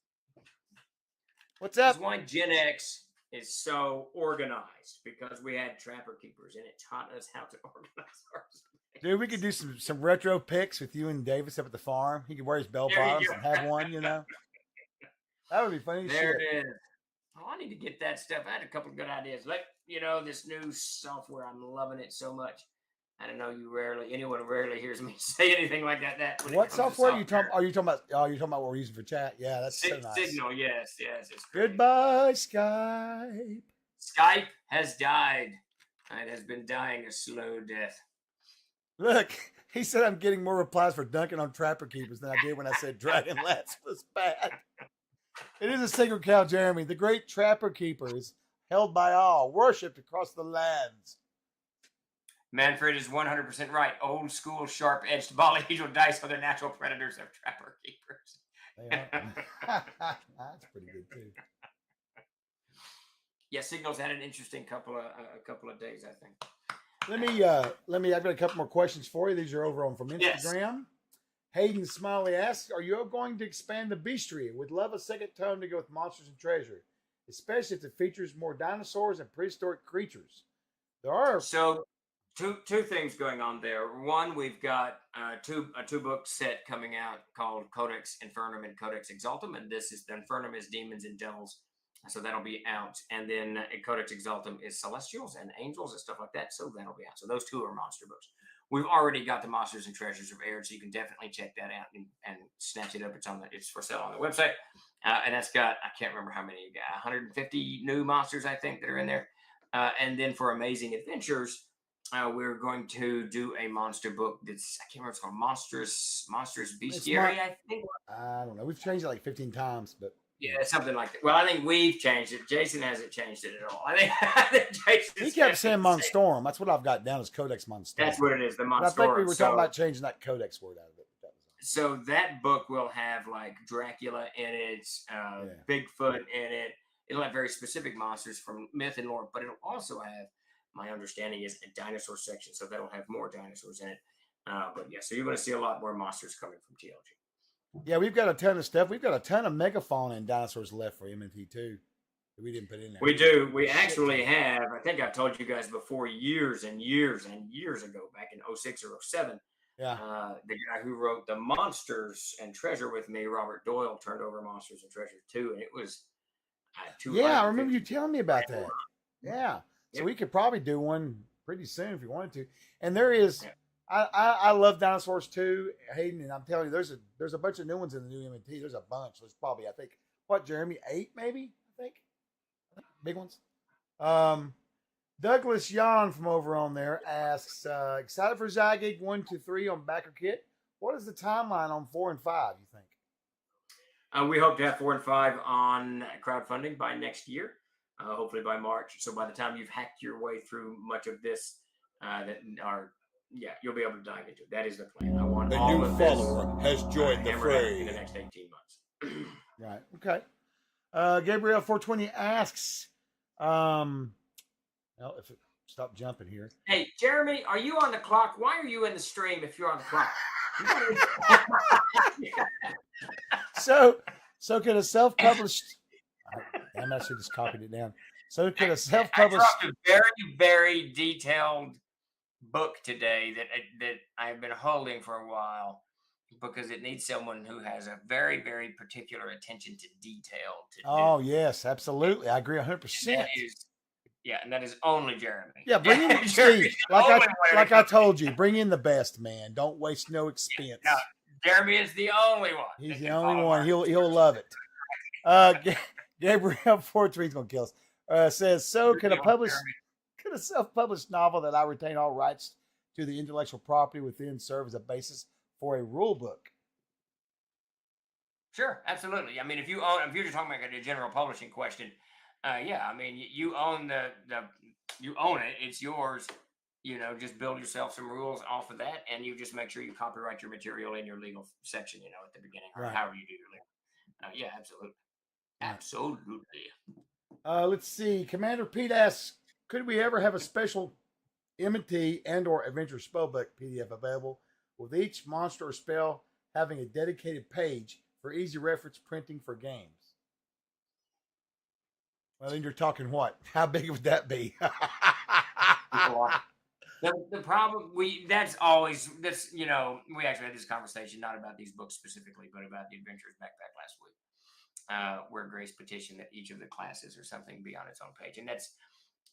What's up? That's why Gen X is so organized, because we had Trapper Keepers, and it taught us how to organize ourselves. Dude, we could do some retro pics with you and Davis up at the farm. He could wear his bell bottoms and have one, That would be funny. There it is. Oh, I need to get that stuff. I had a couple of good ideas. This new software, I'm loving it so much. I don't know, anyone rarely hears me say anything like that. What software are you talking about? Oh, you're talking about what we're using for chat? Yeah, that's so nice. Signal, yes. It's great. Goodbye, Skype. Skype has died. It has been dying a slow death. Look, he said I'm getting more replies for dunking on Trapper Keepers than I did when I said Dragonlance was bad. It is a sacred cow, Jeremy. The great Trapper Keeper is held by all, worshipped across the lands. Manfred is 100% right. Old school, sharp-edged polyhedral dice are the natural predators of Trapper Keepers. That's pretty good too. Yeah, Signal's had an interesting couple of days, I think. I've got a couple more questions for you. These are over from Instagram. Yes. Hayden Smiley asks, are you going to expand the bestiary? Would love a second tome to go with Monsters and Treasure, especially if it features more dinosaurs and prehistoric creatures. There are two things going on there. One, we've got a two-book set coming out called Codex Infernum and Codex Exaltum, and this is the Infernum is Demons and Devils, so that'll be out. And then Codex Exaltum is Celestials and Angels and stuff like that, so that'll be out. So those two are monster books. we've already got the Monsters and Treasures of Air, so you can definitely check that out and snatch it up. It's for sale on the website, and that's got, I can't remember how many, 150 new monsters I think that are in there. And then for Amazing Adventures, we're going to do a monster book that's, I can't remember, it's called Monstrous Bestiary, I think. I don't know. We've changed it like 15 times, but Yeah, something like that. Well, I think we've changed it. Jason hasn't changed it at all. I think Jason. he kept saying Monstorm. That's what I've got down as Codex Monstorm. That's what it is, the But I Monstorm. think we were talking about changing that Codex word out of it. So that book will have like Dracula in it, Bigfoot in it. It'll have very specific monsters from myth and lore, but it'll also have, my understanding is, a dinosaur section. So that'll have more dinosaurs in it. But yeah, so you're going to see a lot more monsters coming from TLG. Yeah, we've got a ton of stuff. We've got a ton of megafauna and dinosaurs left for M&T too. That we didn't put in there. We do. We actually have, I think I've told you guys before, years and years and years ago, back in 06 or 07, Yeah. the guy who wrote the Monsters and Treasure with me, Robert Doyle, turned over Monsters and Treasure too, and it was Yeah, I remember you telling me about that. Yeah. So Yep. we could probably do one pretty soon if you wanted to. And there is, I love dinosaurs too, Hayden, and I'm telling you, there's a bunch of new ones in the new M&T. There's a bunch. There's probably, I think, what, Jeremy, 8 maybe? I think big ones. Douglas Yon from over on there asks, excited for Zagyg 1 to 3 on backer kit. What is the timeline on 4 and 5? You think? We hope to have 4 and 5 on crowdfunding by next year, hopefully by March. So by the time you've hacked your way through much of this, you'll be able to dive into it. That is the plan. I want A all new of this follower has joined the hammered out fray. in the next 18 months. Right. Okay. Gabriel 420 asks, well, if it stop jumping here. Hey, Jeremy, are you on the clock? Why are you in the stream if you're on the clock? So could a self-published? Damn, I should just copied it down. So could a I self-published? dropped a very, very detailed book today that I've been holding for a while because it needs someone who has a very, very particular attention to detail. Oh yes, absolutely. I agree 100%. And that is only Jeremy. Yeah, bring in Steve. Like I told you, bring in the best man. Don't waste no expense. No, Jeremy is the only one. He's the only one. He'll love it. Gabriel 43 is gonna kill us. Says so. Could a self-published novel that I retain all rights to the intellectual property within serve as a basis for a rule book? Sure, absolutely. I mean, if you're just talking about a general publishing question, I mean, you own you own it. It's yours. Just build yourself some rules off of that, and you just make sure you copyright your material in your legal section, at the beginning, or however you do your legal. Absolutely. Absolutely. Let's see. Commander Pete asks, could we ever have a special M&T and or Adventure Spellbook PDF available with each monster or spell having a dedicated page for easy reference printing for games? Well, then you're talking what? How big would that be? The problem we actually had this conversation not about these books specifically, but about the Adventurers Backpack last week, where Grace petitioned that each of the classes or something be on its own page, and that's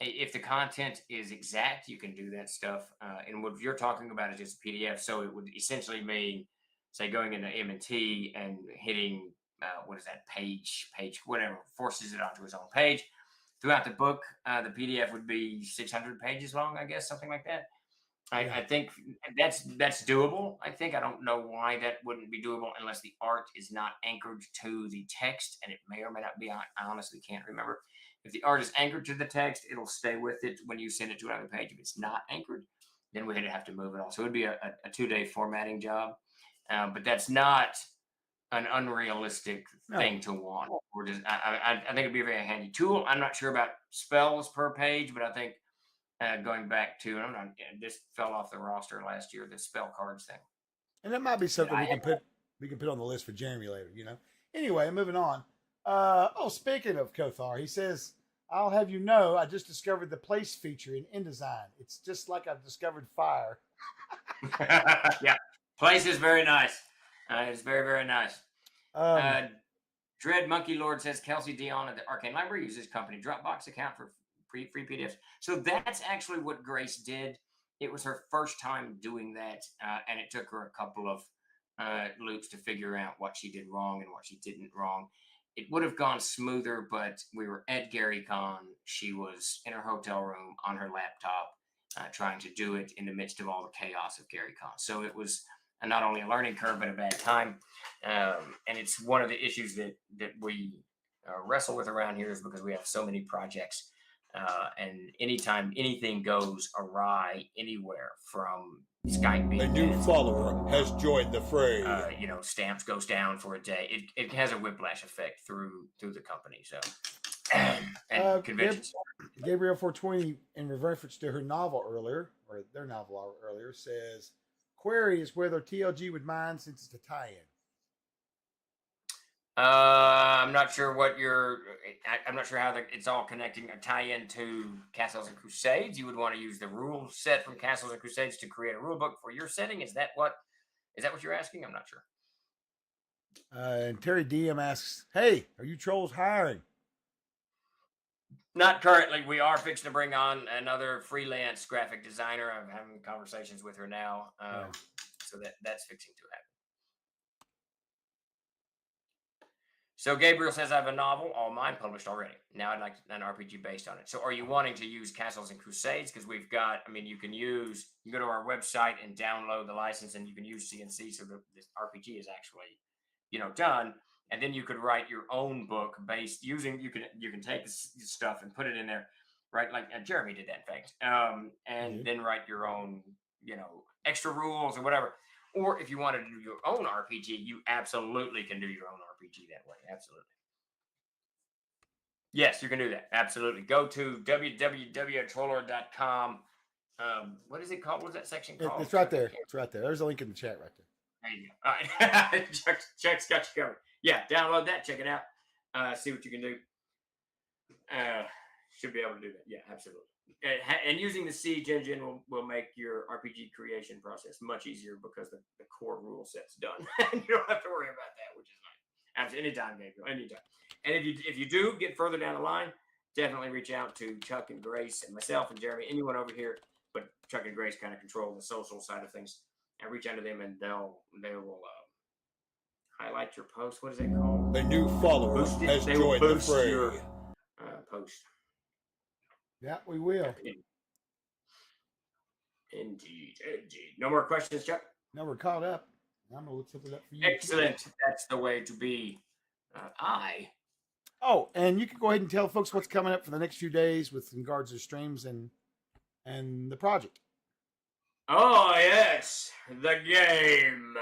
if the content is exact, you can do that stuff. And what you're talking about is just a PDF, so it would essentially mean, say, going into M&T and hitting what is that page whatever forces it onto his own page. Throughout the book, the PDF would be 600 pages long, I guess, something like that. I think that's doable. I don't know why that wouldn't be doable unless the art is not anchored to the text, and it may or may not be. I honestly can't remember. If the art is anchored to the text, it'll stay with it when you send it to another page. If it's not anchored, then we'd have to move it on. So it would be a 2-day formatting job, but that's not an unrealistic thing to want. I think it'd be a very handy tool. I'm not sure about spells per page, but I think going back to, this fell off the roster last year, the spell cards thing. And that might be something we can put on the list for Jeremy later, Anyway, moving on. Speaking of Kothar, he says, I'll have you know, I just discovered the place feature in InDesign. It's just like I've discovered fire. Yeah, place is very nice. It's very, very nice. Dread Monkey Lord says Kelsey Dion at the Arcane Library uses company Dropbox account for free PDFs. So that's actually what Grace did. It was her first time doing that, and it took her a couple of loops to figure out what she did wrong and what she didn't wrong. It would have gone smoother, but we were at GaryCon. She was in her hotel room on her laptop, trying to do it in the midst of all the chaos of GaryCon. So it was not only a learning curve, but a bad time. And it's one of the issues that we wrestle with around here, is because we have so many projects. And anytime anything goes awry anywhere, from Skype being A new follower has joined the fray. Stamps goes down for a day, it has a whiplash effect through the company. So and conventions. Gabriel 420, in reference to her novel earlier, or their novel earlier, says, query is whether TLG would mind since it's a tie-in. I'm not sure I'm not sure how it's all connecting. A tie-in to Castles and Crusades. You would want to use the rule set from Castles and Crusades to create a rule book for your setting. Is that what you're asking? I'm not sure. And Terry DM asks, hey, are you trolls hiring? Not currently. We are fixing to bring on another freelance graphic designer. I'm having conversations with her now. So that's fixing to happen. So Gabriel says, I have a novel, all mine published already. Now I'd like an RPG based on it. So are you wanting to use Castles and Crusades? Because we've got, you can go to our website and download the license, and you can use CNC. So this RPG is actually, done. And then you could write your own book based using, you can take this stuff and put it in there, right? Like Jeremy did that, in fact. And then write your own, extra rules or whatever. Or if you wanted to do your own RPG, you absolutely can do your own RPG that way. Absolutely. Yes, you can do that. Absolutely. Go to www.troller.com. What is it called? What's that section called? It's right there. It's right there. There's a link in the chat right there. There you go. All right. Chuck's got you covered. Yeah, download that. Check it out. See what you can do. Should be able to do that. Yeah, absolutely. And using the Siege engine will make your RPG creation process much easier, because the core rule set's done. And you don't have to worry about that, which is nice. Absolutely. Anytime, Gabriel. Anytime. And if you do get further down the line, definitely reach out to Chuck and Grace and myself and Jeremy, anyone over here. But Chuck and Grace kind of control the social side of things. And reach out to them, and they will highlight your post. What is it called? A new follower has joined the fray. Your post. Yeah, we will. Indeed. No more questions, Chuck? No, we're caught up. I'm going to look something up for you. Excellent. That's the way to be. Oh, and you can go ahead and tell folks what's coming up for the next few days with regards to streams and the project. Oh, yes. The game.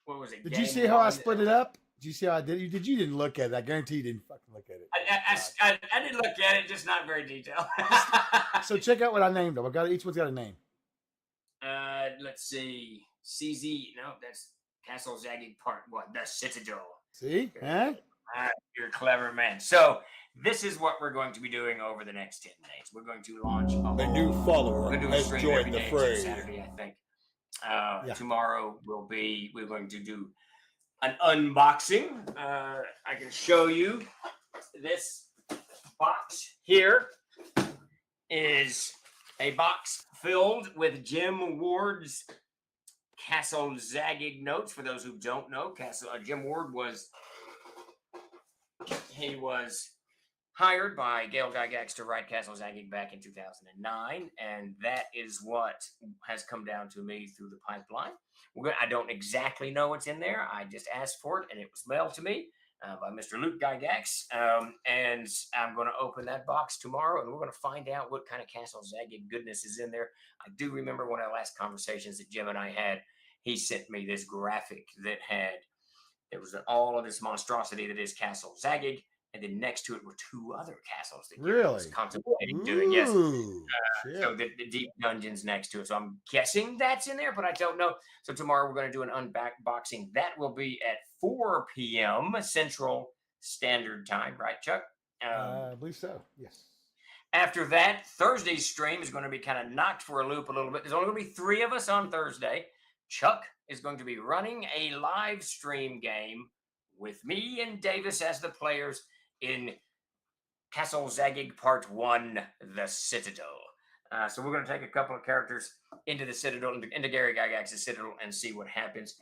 What was it? Did you see how I split it up? Did you see how I did? You didn't look at it. I guarantee you didn't fucking look at it. I did look at it, just not very detailed. So check out what I named them. Each one's got a name. Let's see. CZ. No, that's Castle Zagyg Part 1. The Citadel. See? Huh? You're a clever man. So this is what we're going to be doing over the next 10 days. We're going to launch a new follower has joined the fray. Saturday, I think. Tomorrow we're going to do an unboxing. I can show you this box here is a box filled with Jim Ward's Castle Zagyg notes. For those who don't know, Jim Ward was hired by Gail Gygax to write Castle Zagyg back in 2009, and that is what has come down to me through the pipeline. I don't exactly know what's in there. I just asked for it, and it was mailed to me by Mr. Luke Gygax, and I'm going to open that box tomorrow, and we're going to find out what kind of Castle Zagyg goodness is in there. I do remember one of the last conversations that Jim and I had. He sent me this graphic that was all of this monstrosity that is Castle Zagyg. And then next to it were two other castles that he was contemplating doing. Yes. So the deep dungeons next to it. So I'm guessing that's in there, but I don't know. So tomorrow we're going to do an unboxing. That will be at 4 p.m. Central Standard Time. Right, Chuck? I believe so. Yes. After that, Thursday's stream is going to be kind of knocked for a loop a little bit. There's only going to be 3 of us on Thursday. Chuck is going to be running a live stream game with me and Davis as the players in Castle Zagyg Part 1, The Citadel. So we're going to take a couple of characters into the Citadel, into Gary Gygax's Citadel, and see what happens.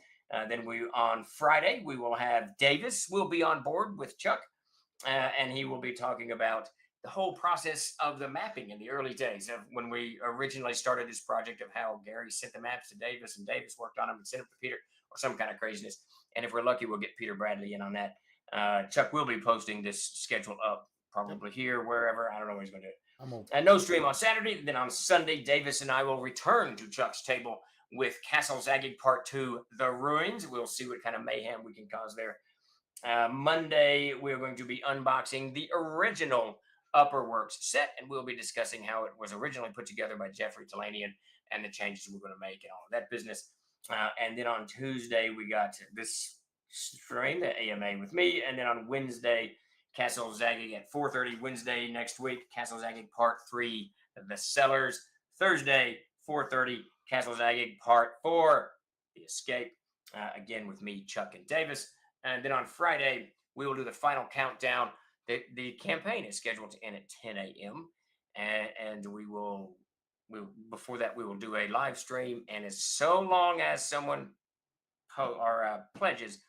Then on Friday, we will have Davis will be on board with Chuck, and he will be talking about the whole process of the mapping in the early days of when we originally started this project, of how Gary sent the maps to Davis and Davis worked on them and sent them to Peter, or some kind of craziness. And if we're lucky, we'll get Peter Bradley in on that. Chuck will be posting this schedule up probably here, wherever. I don't know what he's going to do. And no stream on Saturday. Then on Sunday, Davis and I will return to Chuck's table with Castle Zagyg Part 2, The Ruins. We'll see what kind of mayhem we can cause there. Monday, we're going to be unboxing the original Upper Works set, and we'll be discussing how it was originally put together by Jeffrey Talanian and the changes we're going to make and all of that business. And then on Tuesday, we got this stream, the AMA with me. And then on Wednesday, Castle Zagyg at 4:30 Wednesday next week, Castle Zagyg Part 3, The Cellars. Thursday, 4:30, Castle Zagyg Part 4, The Escape. Again with me, Chuck, and Davis. And then on Friday, we will do the final countdown. The campaign is scheduled to end at 10 a.m. And before that, we will do a live stream. And as so long as someone pledges,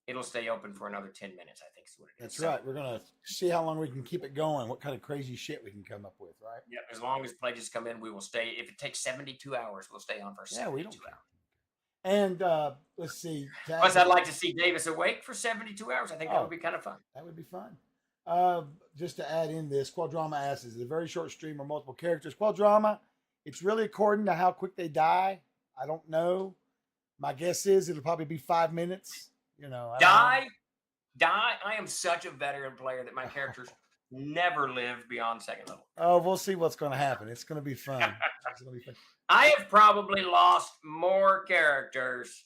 it'll stay open for another 10 minutes, I think is what it is. That's right. We're going to see how long we can keep it going, what kind of crazy shit we can come up with, right? Yep. As long as pledges come in, we will stay. If it takes 72 hours, we'll stay on for 72 hours. And let's see. Plus, I'd like to see Davis awake for 72 hours. I think that would be kind of fun. That would be fun. Just to add in this, Quadrama asks, is it a very short stream or multiple characters? Quadrama, it's really according to how quick they die. I don't know. My guess is it'll probably be 5 minutes. Die. I am such a veteran player that my characters never live beyond second level. Oh, we'll see what's going to happen. It's going to be fun. It's going to be fun. I have probably lost more characters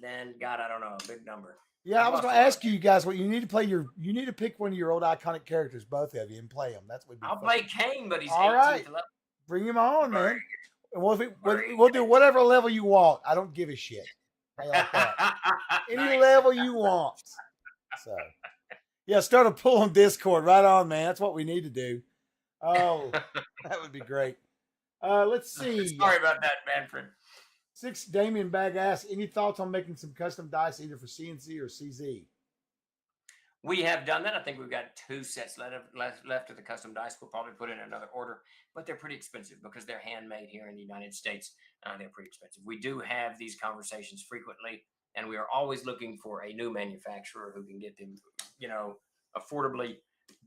than, God, I don't know, a big number. Yeah, I was going to ask you guys what you need to play. You need to pick one of your old iconic characters, both of you, and play them. That's what I'll play Kane, but he's all 18th right. level. Bring him on, man. And we'll do whatever level you want. I don't give a shit. I like that. Any level you want. So, yeah, start a pull on Discord. Right on, man. That's what we need to do. Oh, that would be great. Let's see. Sorry about that, Manfred. 6 Damien Bag asks, any thoughts on making some custom dice either for CNC or CZ? We have done that. I think we've got 2 sets left of the custom dice. We'll probably put in another order, but they're pretty expensive because they're handmade here in the United States. They're pretty expensive. We do have these conversations frequently, and we are always looking for a new manufacturer who can get them, affordably,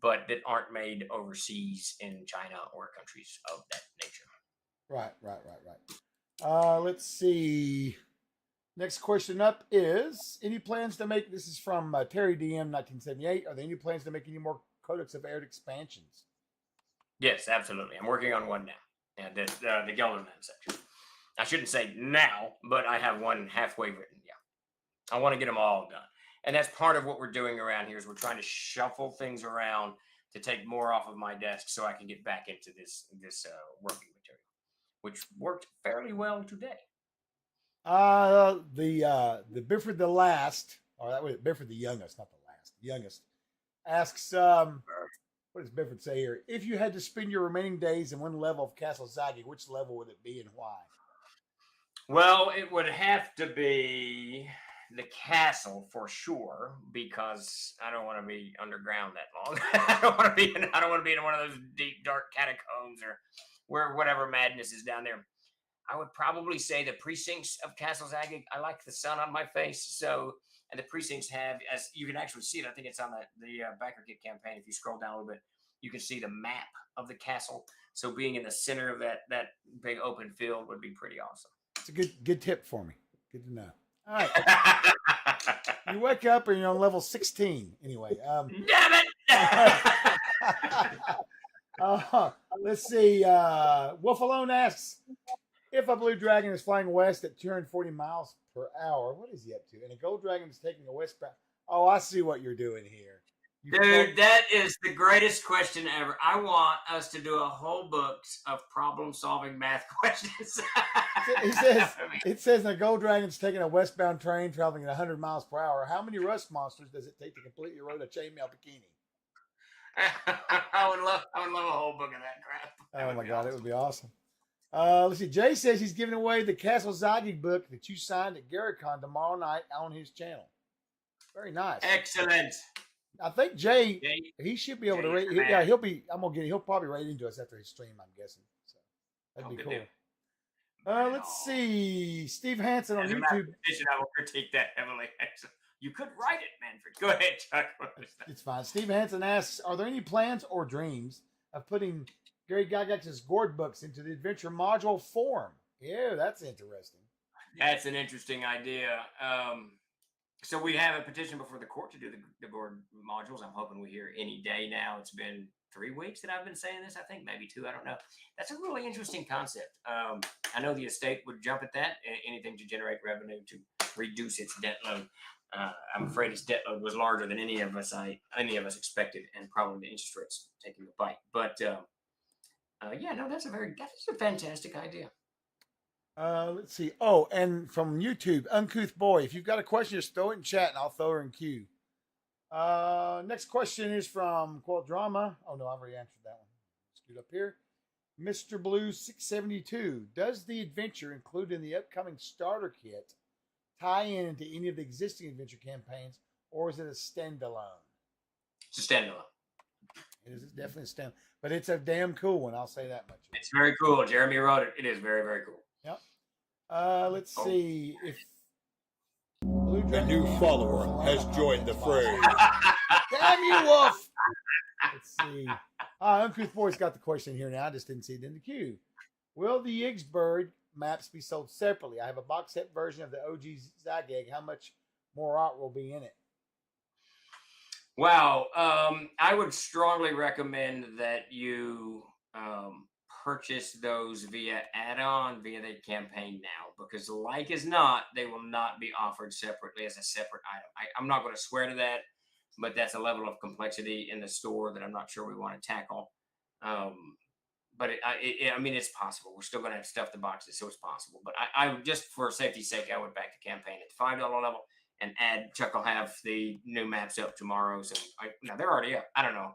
but that aren't made overseas in China or countries of that nature. Right. Let's see. Next question up is, any plans to make, this is from Terry DM 1978, are there any plans to make any more Codex of Arid expansions? Yes, absolutely. I'm working on one now. And the Gelderland section. I shouldn't say now, but I have one halfway written. Yeah. I want to get them all done. And that's part of what we're doing around here is we're trying to shuffle things around to take more off of my desk so I can get back into this working material, which worked fairly well today. The Bifford the Last, or that was Bifford the Youngest, not the last, the youngest, asks, what does Bifford say here? If you had to spend your remaining days in one level of Castle Zagyg, which level would it be and why? Well, it would have to be the castle for sure, because I don't want to be underground that long. I don't want to be in one of those deep, dark catacombs or where whatever madness is down there. I would probably say the precincts of Castle Zagyg. I like the sun on my face, and the precincts have, as you can actually see it, I think it's on the Backer Kit campaign. If you scroll down a little bit, you can see the map of the castle. So being in the center of that big open field would be pretty awesome. It's a good tip for me. Good to know. All right. You wake up and you're on level 16. Anyway. Damn it! Let's see. Wolf Alone asks, if a blue dragon is flying west at 240 miles per hour, what is he up to? And a gold dragon is taking a westbound. Oh, I see what you're doing here. Dude, that is the greatest question ever. I want us to do a whole book of problem-solving math questions. It says a gold dragon's taking a westbound train traveling at 100 miles per hour. How many rust monsters does it take to completely erode a chainmail bikini? I would love a whole book of that crap. Oh my God, it would be awesome. Let's see. Jay says he's giving away the Castle Zagyg book that you signed at GaryCon tomorrow night on his channel. Very nice. Excellent. I think Jay, Jay- he should be able to Jay's rate. the man. Yeah, he'll be. I'm gonna get. He'll probably rate into us after his stream. I'm guessing. So that'd be good cool. deal. Let's see. Steve Hansen on As a YouTube. mathematician, I will critique that heavily. You could write it, Manfred. Go ahead, Chuck. What was that? It's fine. Steve Hansen asks, "Are there any plans or dreams of putting Gary Gygax's Gourd books into the adventure module form?" Yeah, that's interesting. That's an interesting idea. So we have a petition before the court to do the board modules. I'm hoping we hear any day now. It's been 3 weeks that I've been saying this. I think maybe 2. I don't know. That's a really interesting concept. I know the estate would jump at that. Anything to generate revenue to reduce its debt load. I'm afraid its debt load was larger than any of us expected, and probably the interest rates taking the bite. But yeah, no, that's a fantastic idea. Let's see. Oh, and from YouTube, Uncouth Boy. If you've got a question, just throw it in chat and I'll throw her in queue. Next question is from Quote Drama. Oh no, I've already answered that one. Scoot up here. Mr. Blue 672. Does the adventure included in the upcoming starter kit tie into any of the existing adventure campaigns, or is it a standalone? It's a standalone. It is definitely a standalone, but it's a damn cool one. I'll say that much. It's very cool. Jeremy wrote it. It is very, very cool. Yep. Let's see if Blue A new follower has joined the fray. Damn you, Wolf! Let's see. Uncouth Boy's got the question here now. I just didn't see it in the queue. Will the Yggsburgh maps be sold separately? I have a box set version of the OG Zagyg. How much more art will be in it? Wow. I would strongly recommend that you purchase those via add-on, via the campaign now, because like as not, they will not be offered separately as a separate item. I'm not going to swear to that, but that's a level of complexity in the store that I'm not sure we want to tackle. But I mean, it's possible. We're still going to have stuff the boxes, so it's possible. But I just for safety's sake, I would back the campaign at the $5 level and add. Chuck will have the new maps up tomorrow, so now they're already up. I don't know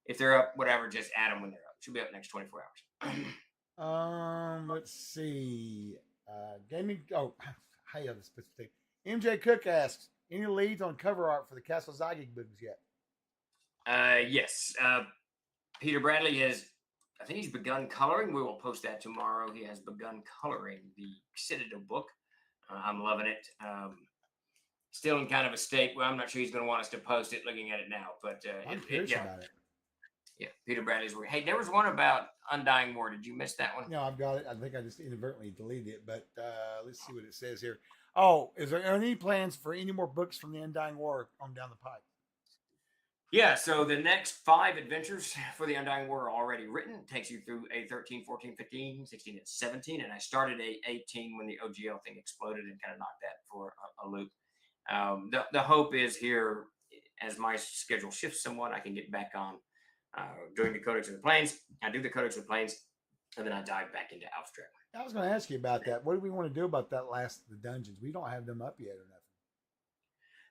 if they're up. Whatever, just add them when they're up. Should be up next 24 hours. Let's see. Gaming. Oh, hey, this specific. MJ Cook asks, any leads on cover art for the Castle Zagyg books yet? Yes. Peter Bradley has. I think he's begun coloring. We will post that tomorrow. He has begun coloring the Citadel book. I'm loving it. Still in kind of a state where I'm not sure he's going to want us to post it. Looking at it now, but I'm curious about it. Yeah, Peter Bradley's work. Hey, there was one about Undying War. Did you miss that one? No, I've got it. I think I just inadvertently deleted it, but let's see what it says here. Oh, is there any plans for any more books from the Undying War on down the pipe? Yeah, so the next 5 adventures for the Undying War are already written. It takes you through a 13, 14, 15, 16, and 17. And I started a 18 when the OGL thing exploded and kind of knocked that for a loop. The hope is here, as my schedule shifts somewhat, I can get back on doing the Codex of the Plains. I do the Codex of the Plains, and then I dive back into Abstract. I was going to ask you about that. What do we want to do about that last of the dungeons? We don't have them up yet or nothing.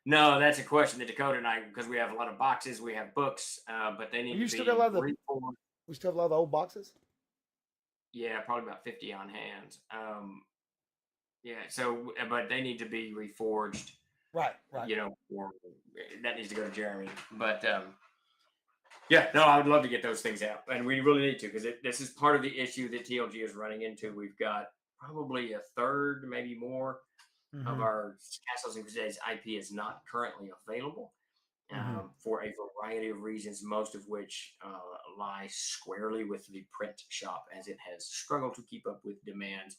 No, that's a question that Dakota and I, because we have a lot of boxes, we have books, but they need to be still got a lot of the, reformed. we still have a lot of the old boxes? Yeah, probably about 50 on hand. Yeah, so, but they need to be reforged. Right. You know, or that needs to go to Jeremy. But yeah, no, I would love to get those things out, and we really need to, because this is part of the issue that TLG is running into. We've got probably a third, maybe more, of our Castles and Crusades IP is not currently available for a variety of reasons, most of which lie squarely with the print shop, as it has struggled to keep up with demands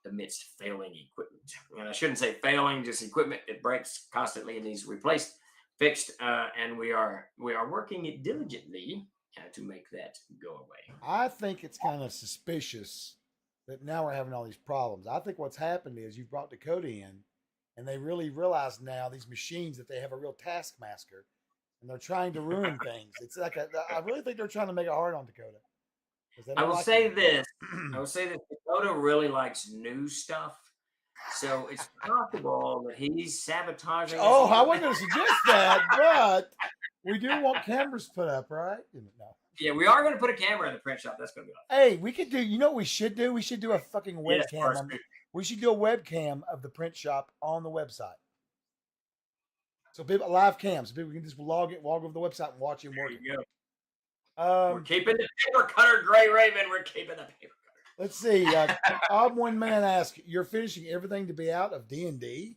amidst failing equipment. And I shouldn't say failing, just equipment that breaks constantly and needs replaced, fixed, and we are working it diligently to make that go away. I think it's kind of suspicious that now we're having all these problems. I think what's happened is you brought Dakota in, and they really realize now, these machines, that they have a real taskmaster, and they're trying to ruin things. It's like I really think they're trying to make it hard on Dakota. I will say this. Dakota really likes new stuff, so it's possible that he's sabotaging. Oh, I wasn't going to suggest that, but we do want cameras put up, right? No. Yeah, we are going to put a camera in the print shop. That's going to be awesome. Hey, we could do. You know what we should do? We should do a fucking Yes, webcam. first. We should do a webcam of the print shop on the website. So people live cams. So people can just log over the website and watch him There working. you go. We're keeping the paper cutter, Gray Raven. We're keeping the paper cutter. Let's see. Odd One Man asks, "You're finishing everything to be out of D&D?"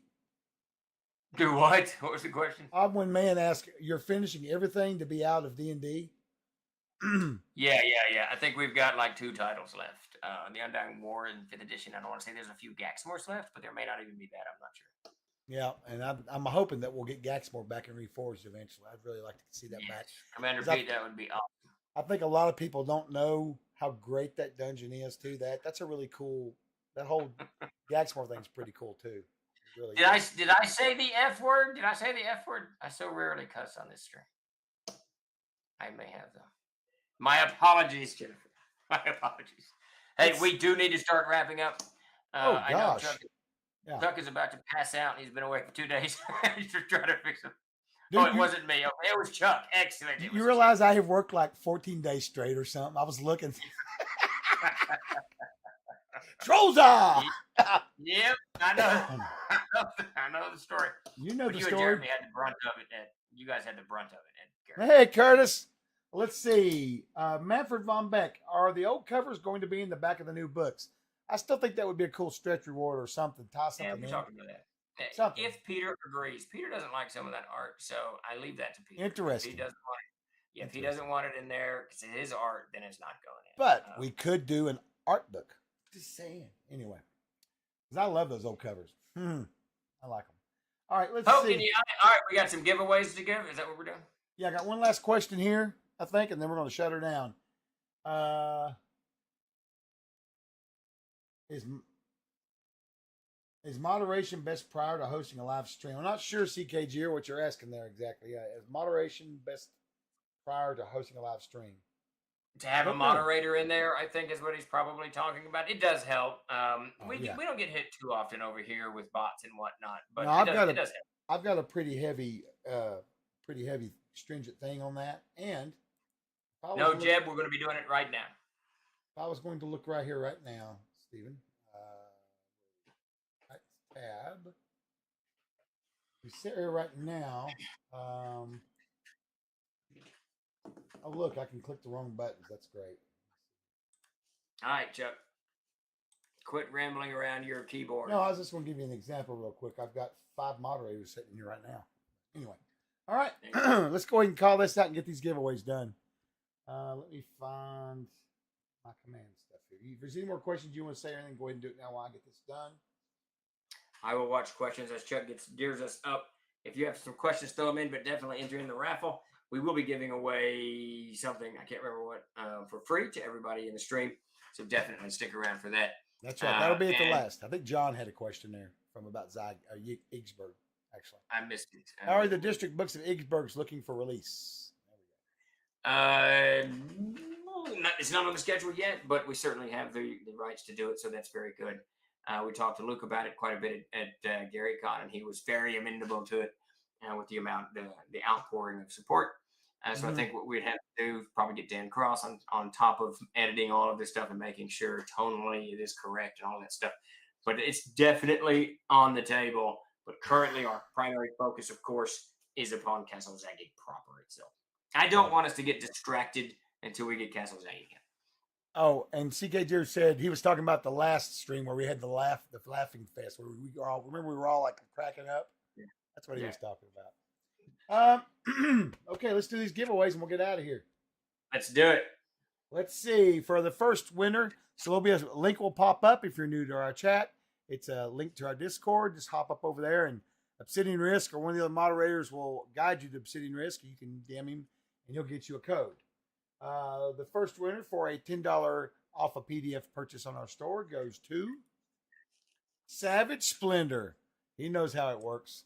Do what? What was the question? Odd One Man asks, "You're finishing everything to be out of D&D?" Yeah. I think we've got like 2 titles left. The Undying War in 5th edition. I don't want to say there's a few Gaxmores left, but there may not even be that. I'm not sure. Yeah, and I'm hoping that we'll get Gaxmore back in Reforged eventually. I'd really like to see that back. Commander Pete, that would be awesome. I think a lot of people don't know how great that dungeon is too. That's a really cool. That whole Gaxmore thing's pretty cool too. It really is. Did I say the F word? Did I say the F word? I so rarely cuss on this stream. I may have though. My apologies, Jennifer. My apologies. Hey, we do need to start wrapping up. Gosh. I know Chuck is about to pass out. And he's been away for 2 days. He's just trying to fix him. Dude, it wasn't me. Okay, it was Chuck. Excellent. You realize I have worked like 14 days straight or something? I was looking. Troza! Yep, I know. I know the story. You know but the you story. And Jeremy had the brunt of it. You guys had the brunt of it. Hey, Curtis. Let's see. Manfred von Beck. Are the old covers going to be in the back of the new books? I still think that would be a cool stretch reward or something. Tie something in. Talking about that. Something. If Peter agrees, Peter doesn't like some of that art, so I leave that to Peter. Interesting. If he doesn't want it, if he doesn't want it in there because it's his art, then it's not going in. But we could do an art book. Just saying. Anyway, because I love those old covers. I like them. All right, let's see. All right, we got some giveaways to give. Is that what we're doing? Yeah, I got one last question here, I think, and then we're going to shut her down. Is moderation best prior to hosting a live stream? I'm not sure, CKG, or what you're asking there exactly. Yeah, is moderation best prior to hosting a live stream? To have a moderator in there, I think, is what he's probably talking about. It does help. We don't get hit too often over here with bots and whatnot, but no, it does help. I've got a pretty heavy stringent thing on that. And no, Jeb, we're going to be doing it right now. If I was going to look right here, right now, Stephen, tab. We sit here right now. Oh, look, I can click the wrong buttons. That's great. All right, Chuck. Quit rambling around your keyboard. No, I was just going to give you an example real quick. I've got 5 moderators sitting here right now. Anyway. All right. Let's go ahead and call this out and get these giveaways done. Let me find my command stuff here. If there's any more questions you want to say or anything, go ahead and do it now while I get this done. I will watch questions as Chuck gears us up. If you have some questions, throw them in, but definitely enter in the raffle. We will be giving away something, I can't remember what, for free to everybody in the stream. So definitely stick around for that. That's right. That'll be at the last. I think John had a question there from about Yggsburgh, actually. I missed it. How are the district books of Yggsburgh looking for release? It's not on the schedule yet, but we certainly have the rights to do it, so that's very good. We talked to Luke about it quite a bit at GaryCon, and he was very amenable to it with the amount, the outpouring of support. So I think what we'd have to do is probably get Dan Cross on top of editing all of this stuff and making sure tonally it is correct and all that stuff. But it's definitely on the table. But currently our primary focus, of course, is upon Castle Zagyg proper itself. I don't want us to get distracted until we get Castle Zagyg in. Oh, and CK said he was talking about the last stream where we had the laughing fest where we were all like cracking up. Yeah. That's what he was talking about. Okay, let's do these giveaways and we'll get out of here. Let's do it. Let's see. For the first winner, so there'll be a link will pop up if you're new to our chat. It's a link to our Discord. Just hop up over there and Obsidian Risk or one of the other moderators will guide you to Obsidian Risk. You can DM him and he'll get you a code. The first winner for a $10 off a PDF purchase on our store goes to Savage Splendor. He knows how it works.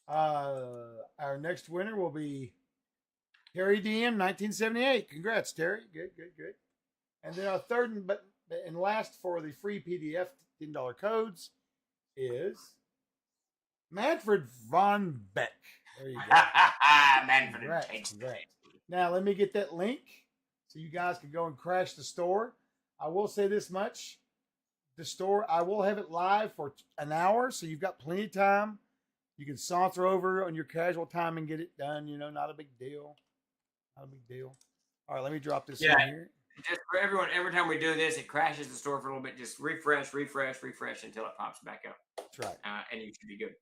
Our next winner will be Terry DM 1978. Congrats, Terry. Good. And then our third and last for the free PDF $10 codes is Manfred von Beck. There you go. Manfred. Congrats. Now, let me get that link so you guys can go and crash the store. I will say this much. The store, I will have it live for an hour, so you've got plenty of time. You can saunter over on your casual time and get it done. You know, not a big deal. Not a big deal. All right, let me drop this in here. Just for everyone, every time we do this, it crashes the store for a little bit. Just refresh until it pops back up. That's right. And you should be good.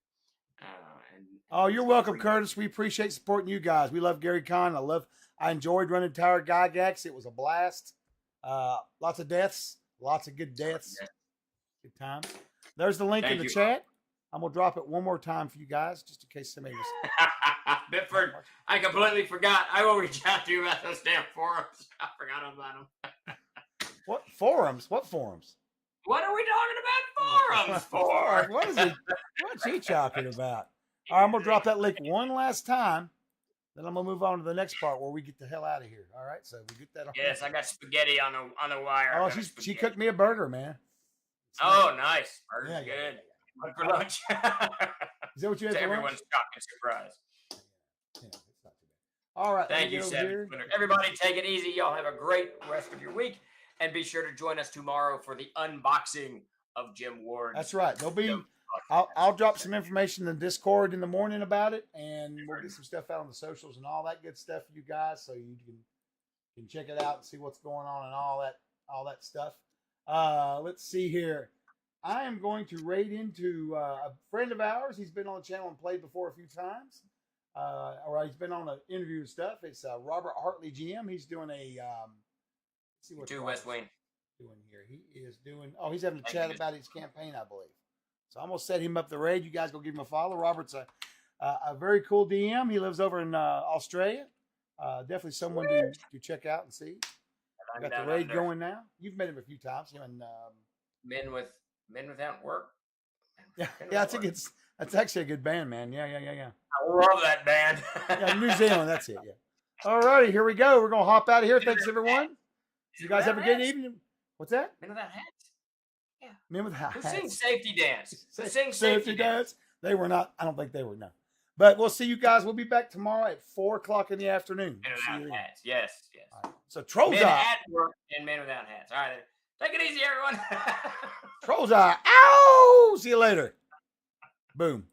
Oh, you're welcome, Curtis. We appreciate supporting you guys. We love Gary Con. I enjoyed running Tower Gygax. It was a blast. Lots of deaths. Lots of good deaths. Good time. There's the link in the chat. I'm going to drop it one more time for you guys, just in case somebody was... Bitford, I completely forgot. I will reach out to you about those damn forums. I forgot about them. What forums? What forums? What are we talking about forums for? What's he talking about? All right, I'm going to drop that link one last time. Then I'm going to move on to the next part where we get the hell out of here. All right, so we get that on. Yes, I got spaghetti on the wire. Oh, she cooked me a burger, man. Oh, nice. Burger's good. Yeah. For lunch. Is that what you had for everyone's lunch? shock and surprise. Yeah, it's not too bad. All right. Thank you, Seth. Everybody take it easy. Y'all have a great rest of your week. And be sure to join us tomorrow for the unboxing of Jim Ward's. That's right. There'll be... I'll drop some information in the Discord in the morning about it, and we'll get some stuff out on the socials and all that good stuff for you guys, so you can check it out and see what's going on and all that stuff. Let's see here. I am going to raid into a friend of ours. He's been on the channel and played before a few times. All right, he's been on an interview and stuff. It's Robert Hartley GM. He's doing a let's see what West Wing doing here. He is doing. Oh, he's having a chat about his campaign, I believe. So I'm going to set him up the raid. You guys go give him a follow. Robert's a very cool DM. He lives over in Australia. Definitely someone to check out and see. I got the raid going now. You've met him a few times. Him and Men Without Work. Yeah, I think that's actually a good band, man. Yeah. I love that band. Yeah, New Zealand. That's it. Yeah. All righty, here we go. We're going to hop out of here. Thanks, everyone. You guys have a good evening. What's that? Men Without Hats. Yeah. Men with hats. Who sings Safety Dance? Who sings Safety Dance? They were not. I don't think they were. No. But we'll see you guys. We'll be back tomorrow at 4:00 in the afternoon. Men Without Hats. Yes. Right. So Trolls Men at Work and Men Without Hats. All right. Take it easy, everyone. Trolls Eye. Ow! See you later. Boom.